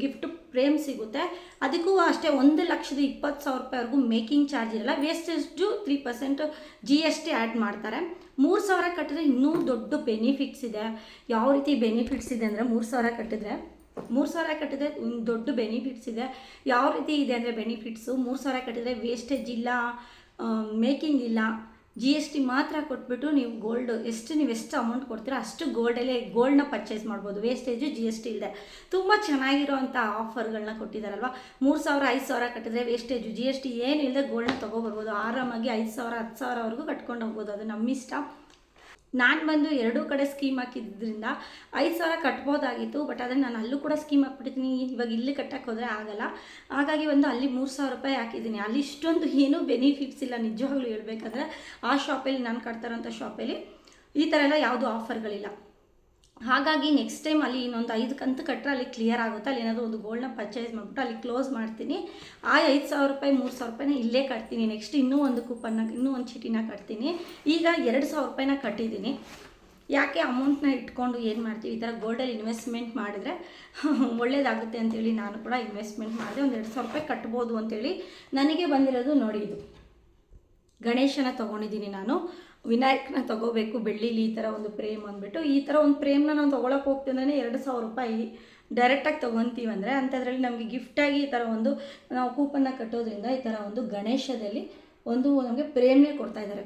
ಗಿಫ್ಟ್ ಪ್ರೇಮ್ ಸಿಗುತ್ತೆ. ಅದಕ್ಕೂ ಅಷ್ಟೇ 1,20,000 ರೂಪಾಯಿವರೆಗೂ ಮೇಕಿಂಗ್ ಚಾರ್ಜ್ ಇರಲ್ಲ. ವೇಸ್ಟೇಜು 3% GST ಆ್ಯಡ್ ಮಾಡ್ತಾರೆ. 3,000 ಕಟ್ಟಿದ್ರೆ ಇನ್ನೂ ದೊಡ್ಡ ಬೆನಿಫಿಟ್ಸ್ ಇದೆ. ಯಾವ ರೀತಿ ಬೆನಿಫಿಟ್ಸ್ ಇದೆ ಅಂದರೆ 3,000 ಕಟ್ಟಿದ್ರೆ ದೊಡ್ಡ ಬೆನಿಫಿಟ್ಸ್ ಇದೆ. ಯಾವ ರೀತಿ ಇದೆ ಅಂದರೆ ಬೆನಿಫಿಟ್ಸು 3,000 ಕಟ್ಟಿದ್ರೆ ವೇಸ್ಟೇಜ್ ಇಲ್ಲ, ಮೇಕಿಂಗ್ ಇಲ್ಲ, GST ಮಾತ್ರ ಕೊಟ್ಬಿಟ್ಟು ನೀವು ಎಷ್ಟು ಅಮೌಂಟ್ ಕೊಡ್ತೀರೋ ಅಷ್ಟು ಗೋಲ್ಡ್ನ ಪರ್ಚೇಸ್ ಮಾಡ್ಬೋದು. ವೇಸ್ಟೇಜು GST ಇಲ್ಲದೆ ತುಂಬ ಚೆನ್ನಾಗಿರೋವಂಥ ಆಫರ್ಗಳನ್ನ ಕೊಟ್ಟಿದ್ದಾರಲ್ವ. 3,000 5,000 ಕಟ್ಟಿದ್ರೆ ವೇಸ್ಟೇಜು GST ಏನು ಇಲ್ಲದೆ ಗೋಲ್ಡ್ನ ತೊಗೊಬರ್ಬೋದು. ಆರಾಮಾಗಿ 5,000 10,000ವರೆಗೂ ಕಟ್ಕೊಂಡು ಹೋಗ್ಬೋದು. ಅದು ನಮ್ಮ ಇಷ್ಟ. ನಾನು ಬಂದು 2 ಕಡೆ ಸ್ಕೀಮ್ ಹಾಕಿದ್ರಿಂದ 5,000 ಕಟ್ಬೋದಾಗಿತ್ತು. ಬಟ್ ಆದರೆ ನಾನು ಅಲ್ಲೂ ಕೂಡ ಸ್ಕೀಮ್ ಹಾಕ್ಬಿಟ್ಟಿದ್ದೀನಿ. ಇವಾಗ ಇಲ್ಲಿ ಕಟ್ಟಕ್ಕೆ ಹೋದರೆ ಆಗಲ್ಲ. ಹಾಗಾಗಿ ಅಲ್ಲಿ 3,000 ರೂಪಾಯಿ ಹಾಕಿದ್ದೀನಿ. ಅಲ್ಲಿ ಇಷ್ಟೊಂದು ಏನೂ ಬೆನಿಫಿಟ್ಸ್ ಇಲ್ಲ ನಿಜವಾಗ್ಲೂ ಹೇಳ್ಬೇಕಾದ್ರೆ. ಆ ಶಾಪಲ್ಲಿ ನಾನು ಕಟ್ತಾರೋಂಥ ಶಾಪಲ್ಲಿ ಈ ಥರ ಎಲ್ಲ ಯಾವುದೂ ಆಫರ್ಗಳಿಲ್ಲ. ಹಾಗಾಗಿ ನೆಕ್ಸ್ಟ್ ಟೈಮ್ ಅಲ್ಲಿ ಇನ್ನೊಂದು 5 ಕಂತು ಕಟ್ಟರೆ ಅಲ್ಲಿ ಕ್ಲಿಯರ್ ಆಗುತ್ತೆ. ಅಲ್ಲಿ ಏನಾದರೂ ಒಂದು ಗೋಲ್ಡ್ನ ಪರ್ಚೇಸ್ ಮಾಡಿಬಿಟ್ಟು ಅಲ್ಲಿ ಕ್ಲೋಸ್ ಮಾಡ್ತೀನಿ. ಆ 5,000 ರೂಪಾಯಿ 3,000 ರೂಪಾಯಿನ ಇಲ್ಲೇ ಕಟ್ತೀನಿ. ನೆಕ್ಸ್ಟ್ ಇನ್ನೂ ಒಂದು ಚೀಟಿನ ಕಟ್ತೀನಿ. ಈಗ 2,000 ರೂಪಾಯಿನ ಕಟ್ಟಿದ್ದೀನಿ. ಯಾಕೆ ಅಮೌಂಟ್ನ ಇಟ್ಕೊಂಡು ಏನು ಮಾಡ್ತೀವಿ, ಈ ಥರ ಗೋಲ್ಡಲ್ಲಿ ಇನ್ವೆಸ್ಟ್ಮೆಂಟ್ ಮಾಡಿದರೆ ಒಳ್ಳೇದಾಗುತ್ತೆ ಅಂತೇಳಿ ನಾನು ಕೂಡ ಇನ್ವೆಸ್ಟ್ಮೆಂಟ್ ಮಾಡಿದೆ. ಒಂದು 2,000 ರೂಪಾಯಿ ಕಟ್ಬೋದು ಅಂತೇಳಿ ನನಗೆ ಬಂದಿರೋದು ನೋಡಿ. ಇದು ಗಣೇಶನ ತೊಗೊಂಡಿದ್ದೀನಿ ನಾನು. ವಿನಾಯಕನ ತೊಗೋಬೇಕು ಬೆಳ್ಳಿಲಿ ಈ ಥರ ಒಂದು ಪ್ರೇಮ್ ಅಂದ್ಬಿಟ್ಟು. ಈ ಥರ ಒಂದು ಪ್ರೇಮ್ನ ನಾವು ತೊಗೊಳಕ್ಕೆ ಹೋಗ್ತಿದ್ರೆ 2,000 ರೂಪಾಯಿ ಡೈರೆಕ್ಟಾಗಿ ತೊಗೊತೀವಂದರೆ ಅಂಥದ್ರಲ್ಲಿ ನಮಗೆ ಗಿಫ್ಟಾಗಿ ಈ ಥರ ಒಂದು ನಾವು ಕೂಪನ್ನ ಕಟ್ಟೋದ್ರಿಂದ ಈ ಥರ ಒಂದು ಗಣೇಶದಲ್ಲಿ ನಮಗೆ ಪ್ರೇಮ್ನೇ ಕೊಡ್ತಾಯಿದ್ದಾರೆ.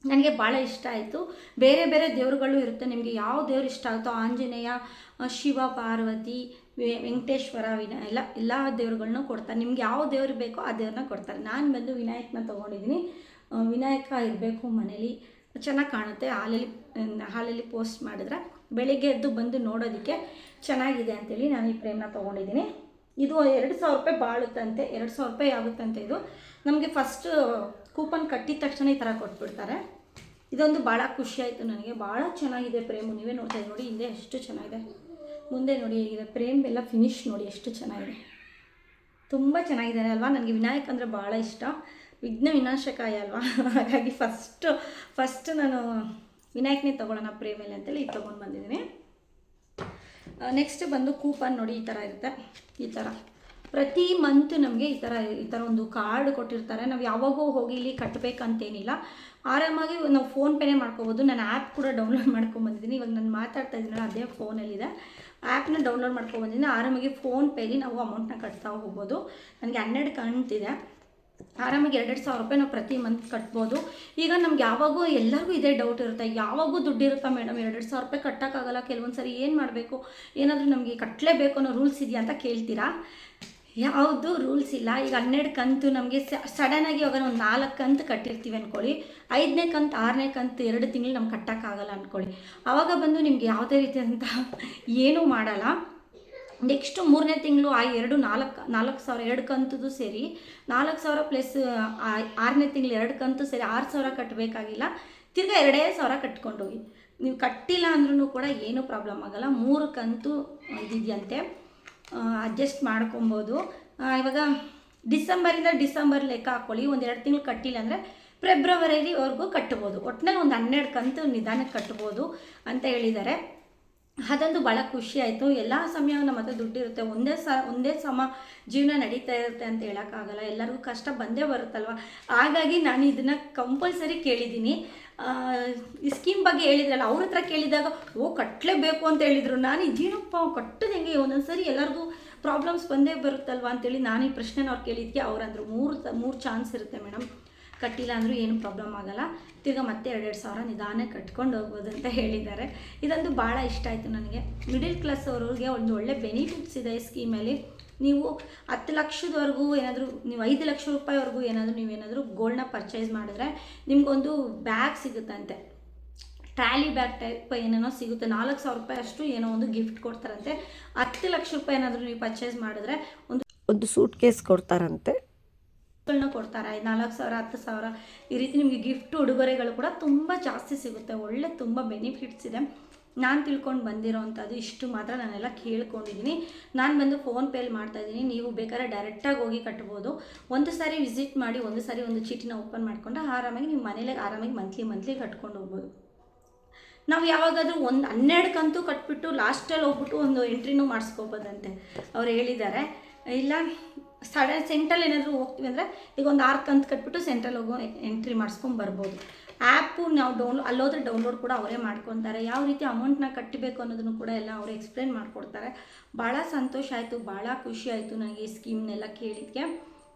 ನನಗೆ ಭಾಳ ಇಷ್ಟ ಆಯಿತು. ಬೇರೆ ಬೇರೆ ದೇವರುಗಳು ಇರುತ್ತೆ. ನಿಮಗೆ ಯಾವ ದೇವ್ರು ಇಷ್ಟ ಆಗುತ್ತೋ ಆಂಜನೇಯ, ಶಿವ, ಪಾರ್ವತಿ, ವೆಂಕಟೇಶ್ವರ, ಎಲ್ಲ ದೇವ್ರುಗಳನ್ನೂ ಕೊಡ್ತಾರೆ. ನಿಮ್ಗೆ ಯಾವ ದೇವ್ರು ಬೇಕೋ ಆ ದೇವ್ರನ್ನ ಕೊಡ್ತಾರೆ. ನಾನು ಬಂದು ವಿನಾಯಕನ ತೊಗೊಂಡಿದ್ದೀನಿ. ವಿನಾಯಕ ಇರಬೇಕು ಮನೇಲಿ, ಚೆನ್ನಾಗಿ ಕಾಣುತ್ತೆ. ಹಾಲಲ್ಲಿ ಪೋಸ್ಟ್ ಮಾಡಿದ್ರೆ ಬೆಳಿಗ್ಗೆ ಎದ್ದು ಬಂದು ನೋಡೋದಕ್ಕೆ ಚೆನ್ನಾಗಿದೆ ಅಂತೇಳಿ ನಾನು ಈ ಪ್ರೇಮ್ನ ತೊಗೊಂಡಿದ್ದೀನಿ. ಇದು 2,000 ರೂಪಾಯಿ ಬಾಳುತ್ತಂತೆ, 2,000 ರೂಪಾಯಿ ಆಗುತ್ತಂತೆ. ಇದು ನಮಗೆ ಫಸ್ಟ್ ಕೂಪನ್ ಕಟ್ಟಿದ ತಕ್ಷಣ ಈ ಥರ ಕೊಟ್ಬಿಡ್ತಾರೆ. ಇದೊಂದು ಭಾಳ ಖುಷಿಯಾಯಿತು ನನಗೆ. ಭಾಳ ಚೆನ್ನಾಗಿದೆ ಪ್ರೇಮು. ನೀವೇ ನೋಡ್ತಾ ನೋಡಿ ಹಿಂದೆ ಎಷ್ಟು ಚೆನ್ನಾಗಿದೆ, ಮುಂದೆ ನೋಡಿ ಹೇಗಿದೆ. ಪ್ರೇಮ್ ಎಲ್ಲ ಫಿನಿಶ್ ನೋಡಿ ಎಷ್ಟು ಚೆನ್ನಾಗಿದೆ, ತುಂಬ ಚೆನ್ನಾಗಿದೆ ಅಲ್ವಾ. ನನಗೆ ವಿನಾಯಕ ಅಂದರೆ ಭಾಳ ಇಷ್ಟ. ವಿಘ್ನ ವಿನಾಶಕಾಯ ಅಲ್ವಾ. ಹಾಗಾಗಿ ಫಸ್ಟ್ ನಾನು ವಿನಾಯಕನೇ ತೊಗೊಳ್ಳೋಣ ಪ್ರೇಮಲ್ಲಿ ಅಂತೇಳಿ ಇದು ತೊಗೊಂಡು ಬಂದಿದ್ದೀನಿ. ನೆಕ್ಸ್ಟ್ ಬಂದು ಕೂಪನ್ ನೋಡಿ ಈ ಥರ ಇರುತ್ತೆ. ಈ ಥರ ಪ್ರತಿ ಮಂತ್ ನಮಗೆ ಈ ಥರ ಒಂದು ಕಾರ್ಡ್ ಕೊಟ್ಟಿರ್ತಾರೆ. ನಾವು ಯಾವಾಗೂ ಹೋಗಿ ಇಲ್ಲಿ ಕಟ್ಟಬೇಕಂತೇನಿಲ್ಲ. ಆರಾಮಾಗಿ ನಾವು ಫೋನ್ಪೇನೇ ಮಾಡ್ಕೋಬೋದು. ನಾನು ಆ್ಯಪ್ ಕೂಡ ಡೌನ್ಲೋಡ್ ಮಾಡ್ಕೊಂಬಂದಿದ್ದೀನಿ. ಇವಾಗ ನಾನು ಮಾತಾಡ್ತಾ ಇದ್ದೀನಲ್ಲ ಅದೇ ಫೋನಲ್ಲಿದೆ. ಆ್ಯಪ್ನ ಡೌನ್ಲೋಡ್ ಮಾಡ್ಕೊಂಬಂದಿದ್ದೀನಿ. ಆರಾಮಾಗಿ ಫೋನ್ಪೇಲಿ ನಾವು ಅಮೌಂಟ್ನ ಕಟ್ತಾ ಹೋಗ್ಬೋದು. ನನಗೆ 12 ಕಂತಿದೆ. ಆರಾಮಾಗಿ 2,000 ರೂಪಾಯಿ ನಾವು ಪ್ರತಿ ಮಂತ್ ಕಟ್ಬೋದು. ಈಗ ನಮ್ಗೆ ಯಾವಾಗೂ ಎಲ್ಲರಿಗೂ ಇದೇ ಡೌಟ್ ಇರುತ್ತೆ, ಯಾವಾಗೂ ದುಡ್ಡು ಇರುತ್ತಾ ಮೇಡಮ್, 2,000 ರೂಪಾಯಿ ಕಟ್ಟೋಕ್ಕಾಗಲ್ಲ, ಕೆಲವೊಂದು ಸರಿ ಏನು ಮಾಡಬೇಕು, ಏನಾದರೂ ನಮಗೆ ಕಟ್ಟಲೇಬೇಕು ಅನ್ನೋ ರೂಲ್ಸ್ ಇದೆಯಾ ಅಂತ ಕೇಳ್ತೀರಾ. ಯಾವುದು ರೂಲ್ಸ್ ಇಲ್ಲ. ಈಗ 12 ಕಂತು ನಮಗೆ ಸಡನ್ನಾಗಿ ಇವಾಗ ಒಂದು 4 ಕಂತು ಕಟ್ಟಿರ್ತೀವಿ ಅಂದ್ಕೊಳ್ಳಿ, 5ನೇ ಕಂತು 6ನೇ ಕಂತು 2 ತಿಂಗಳು ನಮ್ಗೆ ಕಟ್ಟೋಕ್ಕಾಗಲ್ಲ ಅಂದ್ಕೊಳ್ಳಿ. ಆವಾಗ ಬಂದು ನಿಮ್ಗೆ ಯಾವುದೇ ರೀತಿಯಾದಂಥ ಏನೂ ಮಾಡಲ್ಲ. ನೆಕ್ಸ್ಟು 3ನೇ ತಿಂಗಳು ಆ 4,000 2 ಕಂತದ್ದು ಸೇರಿ 4,000 ಪ್ಲಸ್ 6ನೇ ತಿಂಗಳು 2 ಕಂತು ಸೇರಿ 6,000 ಕಟ್ಟಬೇಕಾಗಿಲ್ಲ. ತಿರ್ಗಾ 2,000 ಕಟ್ಕೊಂಡೋಗಿ. ನೀವು ಕಟ್ಟಿಲ್ಲ ಅಂದ್ರೂ ಕೂಡ ಏನೂ ಪ್ರಾಬ್ಲಮ್ ಆಗೋಲ್ಲ. 3 ಕಂತು ಇದಿದೆಯಂತೆ, ಅಡ್ಜಸ್ಟ್ ಮಾಡ್ಕೊಬೋದು. ಇವಾಗ ಡಿಸೆಂಬರ್ ಲೆಕ್ಕ ಹಾಕ್ಕೊಳ್ಳಿ. ಒಂದು 2 ತಿಂಗಳು ಕಟ್ಟಿಲ್ಲ ಅಂದರೆ ಫೆಬ್ರವರಿವರೆಗೂ ಕಟ್ಬೋದು. ಒಟ್ಟಿನಲ್ಲಿ ಒಂದು 12 ಕಂತು ನಿಧಾನಕ್ಕೆ ಕಟ್ಬೋದು ಅಂತ ಹೇಳಿದ್ದಾರೆ. ಅದೊಂದು ಭಾಳ ಖುಷಿ ಆಯಿತು. ಎಲ್ಲ ಸಮಯ ನಮ್ಮ ಹತ್ರ ದುಡ್ಡಿರುತ್ತೆ, ಒಂದೇ ಸಮ ಜೀವನ ನಡೀತಾ ಇರುತ್ತೆ ಅಂತ ಹೇಳೋಕ್ಕಾಗಲ್ಲ. ಎಲ್ಲರಿಗೂ ಕಷ್ಟ ಬಂದೇ ಬರುತ್ತಲ್ವ. ಹಾಗಾಗಿ ನಾನು ಇದನ್ನು ಕಂಪಲ್ಸರಿ ಕೇಳಿದ್ದೀನಿ. ಈ ಸ್ಕೀಮ್ ಬಗ್ಗೆ ಹೇಳಿದ್ರಲ್ಲ, ಅವ್ರ ಹತ್ರ ಕೇಳಿದಾಗ ಕಟ್ಟಲೇಬೇಕು ಅಂತ ಹೇಳಿದರು. ನಾನು ಇದೇನಪ್ಪ ಕಟ್ಟೋದು ಹೆಂಗೆ, ಒಂದೊಂದು ಸರಿ ಎಲ್ಲರಿಗೂ ಪ್ರಾಬ್ಲಮ್ಸ್ ಬಂದೇ ಬರುತ್ತಲ್ವ ಅಂತೇಳಿ ನಾನು ಈ ಪ್ರಶ್ನೆನ ಅವ್ರು ಕೇಳಿದ್ದಕ್ಕೆ ಅವ್ರಂದ್ರು 3 ಚಾನ್ಸ್ ಇರುತ್ತೆ ಮೇಡಮ್. ಕಟ್ಟಿಲ್ಲ ಅಂದರೂ ಏನು ಪ್ರಾಬ್ಲಮ್ ಆಗೋಲ್ಲ, ತಿರ್ಗಿ ಮತ್ತೆ 2-2 ಸಾವಿರ ನಿಧಾನ ಕಟ್ಕೊಂಡು ಹೋಗ್ಬೋದು ಅಂತ ಹೇಳಿದ್ದಾರೆ. ಇದಂತೂ ಭಾಳ ಇಷ್ಟ ಆಯಿತು ನನಗೆ. ಮಿಡಿಲ್ ಕ್ಲಾಸ್ ಅವ್ರಿಗೆ ಒಂದು ಒಳ್ಳೆ ಬೆನಿಫಿಟ್ಸ್ ಇದೆ ಈ ಸ್ಕೀಮಲ್ಲಿ. ನೀವು 10 ಲಕ್ಷದವರೆಗೂ ಏನಾದರೂ, ನೀವು 5 ಲಕ್ಷ ರೂಪಾಯಿವರೆಗೂ ನೀವೇನಾದರೂ ಗೋಲ್ಡ್ನ ಪರ್ಚೇಸ್ ಮಾಡಿದ್ರೆ ನಿಮಗೊಂದು ಬ್ಯಾಗ್ ಸಿಗುತ್ತಂತೆ, ಟ್ರಾಲಿ ಬ್ಯಾಗ್ ಟೈಪ್ ಏನೇನೋ ಸಿಗುತ್ತೆ. 4,000 ರೂಪಾಯಿ ಅಷ್ಟು ಏನೋ ಒಂದು ಗಿಫ್ಟ್ ಕೊಡ್ತಾರಂತೆ. 10 ಲಕ್ಷ ರೂಪಾಯಿ ಏನಾದರೂ ನೀವು ಪರ್ಚೇಸ್ ಮಾಡಿದ್ರೆ ಒಂದು ಸೂಟ್ ಕೇಸ್ ಕೊಡ್ತಾರಂತೆ, ಕೊಡ್ತಾರೆ. 4,000 10,000 ಈ ರೀತಿ ನಿಮಗೆ ಗಿಫ್ಟ್ ಉಡುಗೊರೆಗಳು ಕೂಡ ತುಂಬ ಜಾಸ್ತಿ ಸಿಗುತ್ತೆ. ಒಳ್ಳೆ ತುಂಬ ಬೆನಿಫಿಟ್ಸ್ ಇದೆ. ನಾನು ತಿಳ್ಕೊಂಡು ಬಂದಿರೋವಂಥದ್ದು ಇಷ್ಟು ಮಾತ್ರ ನಾನೆಲ್ಲ ಕೇಳ್ಕೊಂಡಿದ್ದೀನಿ. ನಾನು ಬಂದು ಫೋನ್ಪೇಲಿ ಮಾಡ್ತಾಯಿದ್ದೀನಿ. ನೀವು ಬೇಕಾದ್ರೆ ಡೈರೆಕ್ಟಾಗಿ ಹೋಗಿ ಕಟ್ಬೋದು. ಒಂದು ಸಾರಿ ವಿಸಿಟ್ ಮಾಡಿ, ಒಂದು ಸಾರಿ ಒಂದು ಚೀಟಿನ ಓಪನ್ ಮಾಡಿಕೊಂಡು ಆರಾಮಾಗಿ ನಿಮ್ಮ ಮನೇಲೆ ಆರಾಮಾಗಿ ಮಂತ್ಲಿ ಕಟ್ಕೊಂಡು ಹೋಗ್ಬೋದು. ನಾವು ಯಾವಾಗಾದರೂ 12 ಕಂತು ಕಟ್ಬಿಟ್ಟು ಲಾಸ್ಟಲ್ಲಿ ಹೋಗ್ಬಿಟ್ಟು ಒಂದು ಎಂಟ್ರಿನೂ ಮಾಡಿಸ್ಕೋಬೋದಂತೆ ಅವ್ರು ಹೇಳಿದ್ದಾರೆ. ಇಲ್ಲ ಸೆಂಟ್ರಲ್ಲಿ ಏನಾದರೂ ಹೋಗ್ತೀವಿ ಅಂದರೆ ಈಗ ಒಂದು 6 ಕಂತು ಕಟ್ಬಿಟ್ಟು ಸೆಂಟ್ರಲ್ಲಿ ಹೋಗೋ ಎಂಟ್ರಿ ಮಾಡಿಸ್ಕೊಂಡು ಬರ್ಬೋದು. ಆ್ಯಪು ನಾವು ಅಲ್ಲೋದ್ರೆ ಡೌನ್ಲೋಡ್ ಕೂಡ ಅವರೇ ಮಾಡ್ಕೊತಾರೆ. ಯಾವ ರೀತಿ ಅಮೌಂಟ್ನ ಕಟ್ಟಬೇಕು ಅನ್ನೋದನ್ನು ಕೂಡ ಎಲ್ಲ ಅವರೇ ಎಕ್ಸ್ಪ್ಲೇನ್ ಮಾಡಿಕೊಡ್ತಾರೆ. ಭಾಳ ಸಂತೋಷ ಆಯಿತು, ಭಾಳ ಖುಷಿ ಆಯಿತು ನನಗೆ ಈ ಸ್ಕೀಮ್ನೆಲ್ಲ ಕೇಳಿದ್ದಕ್ಕೆ.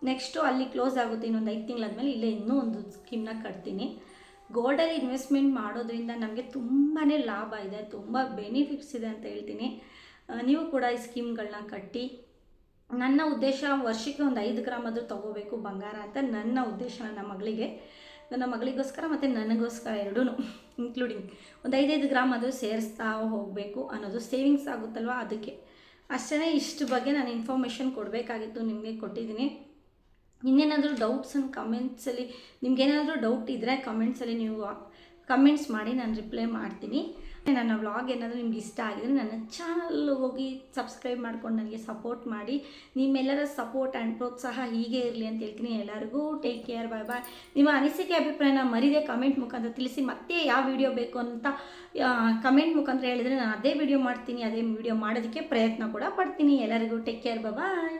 ನೆಕ್ಸ್ಟು ಅಲ್ಲಿ ಕ್ಲೋಸ್ ಆಗುತ್ತೆ ಇನ್ನೊಂದು 5 ತಿಂಗಳಾದಮೇಲೆ, ಇಲ್ಲೇ ಇನ್ನೂ ಒಂದು ಸ್ಕೀಮ್ನ ಕಟ್ತೀನಿ. ಗೋಲ್ಡಲ್ಲಿ ಇನ್ವೆಸ್ಟ್ಮೆಂಟ್ ಮಾಡೋದ್ರಿಂದ ನಮಗೆ ತುಂಬಾ ಲಾಭ ಇದೆ, ತುಂಬ ಬೆನಿಫಿಟ್ಸ್ ಇದೆ ಅಂತ ಹೇಳ್ತೀನಿ. ನೀವು ಕೂಡ ಈ ಸ್ಕೀಮ್ಗಳನ್ನ ಕಟ್ಟಿ. ನನ್ನ ಉದ್ದೇಶ ವರ್ಷಕ್ಕೆ ಒಂದು 5 ಗ್ರಾಮ್ ಆದರೂ ತೊಗೋಬೇಕು ಬಂಗಾರ ಅಂತ ನನ್ನ ಉದ್ದೇಶ. ನನ್ನ ಮಗಳಿಗೋಸ್ಕರ ಮತ್ತು ನನಗೋಸ್ಕರ ಎರಡೂ ಇನ್ಕ್ಲೂಡಿಂಗ್ ಒಂದು 5 ಗ್ರಾಮ್ ಆದರೂ ಸೇರಿಸ್ತಾ ಹೋಗಬೇಕು ಅನ್ನೋದು ಸೇವಿಂಗ್ಸ್ ಆಗುತ್ತಲ್ವ, ಅದಕ್ಕೆ ಅಷ್ಟೇ. ಇಷ್ಟು ಬಗ್ಗೆ ನಾನು ಇನ್ಫಾರ್ಮೇಷನ್ ಕೊಡಬೇಕಾಗಿತ್ತು, ನಿಮಗೆ ಕೊಟ್ಟಿದ್ದೀನಿ. ಇನ್ನೇನಾದರೂ ಡೌಟ್ಸನ್ನು ಕಮೆಂಟ್ಸಲ್ಲಿ, ನಿಮ್ಗೇನಾದರೂ ಡೌಟ್ ಇದ್ದರೆ ಕಮೆಂಟ್ಸಲ್ಲಿ ನೀವು ಕಮೆಂಟ್ಸ್ ಮಾಡಿ, ನಾನು ರಿಪ್ಲೈ ಮಾಡ್ತೀನಿ. ನನ್ನ ವ್ಲಾಗ್ ಏನಾದರೂ ನಿಮ್ಗೆ ಇಷ್ಟ ಆಗಿದರೆ ನನ್ನ ಚಾನಲ್ ಹೋಗಿ ಸಬ್ಸ್ಕ್ರೈಬ್ ಮಾಡ್ಕೊಂಡು ನನಗೆ ಸಪೋರ್ಟ್ ಮಾಡಿ. ನಿಮ್ಮೆಲ್ಲರ ಸಪೋರ್ಟ್ ಆ್ಯಂಡ್ ಪ್ರೋತ್ಸಾಹ ಹೀಗೆ ಇರಲಿ ಅಂತ ಹೇಳ್ತೀನಿ. ಎಲ್ಲರಿಗೂ ಟೇಕ್ ಕೇರ್, ಬಾಯ್ ಬಾಯ್. ನಿಮ್ಮ ಅನಿಸಿಕೆ ಅಭಿಪ್ರಾಯನ ಮರಿದೆ ಕಮೆಂಟ್ ಮುಖಾಂತರ ತಿಳಿಸಿ. ಮತ್ತೆ ಯಾವ ವಿಡಿಯೋ ಬೇಕು ಅಂತ ಕಮೆಂಟ್ ಮುಖಾಂತರ ಹೇಳಿದರೆ ನಾನು ಅದೇ ವಿಡಿಯೋ ಮಾಡ್ತೀನಿ. ಅದೇ ವಿಡಿಯೋ ಮಾಡೋದಕ್ಕೆ ಪ್ರಯತ್ನ ಕೂಡ ಪಡ್ತೀನಿ. ಎಲ್ಲರಿಗೂ ಟೇಕ್ ಕೇರ್, ಬಾಯ್.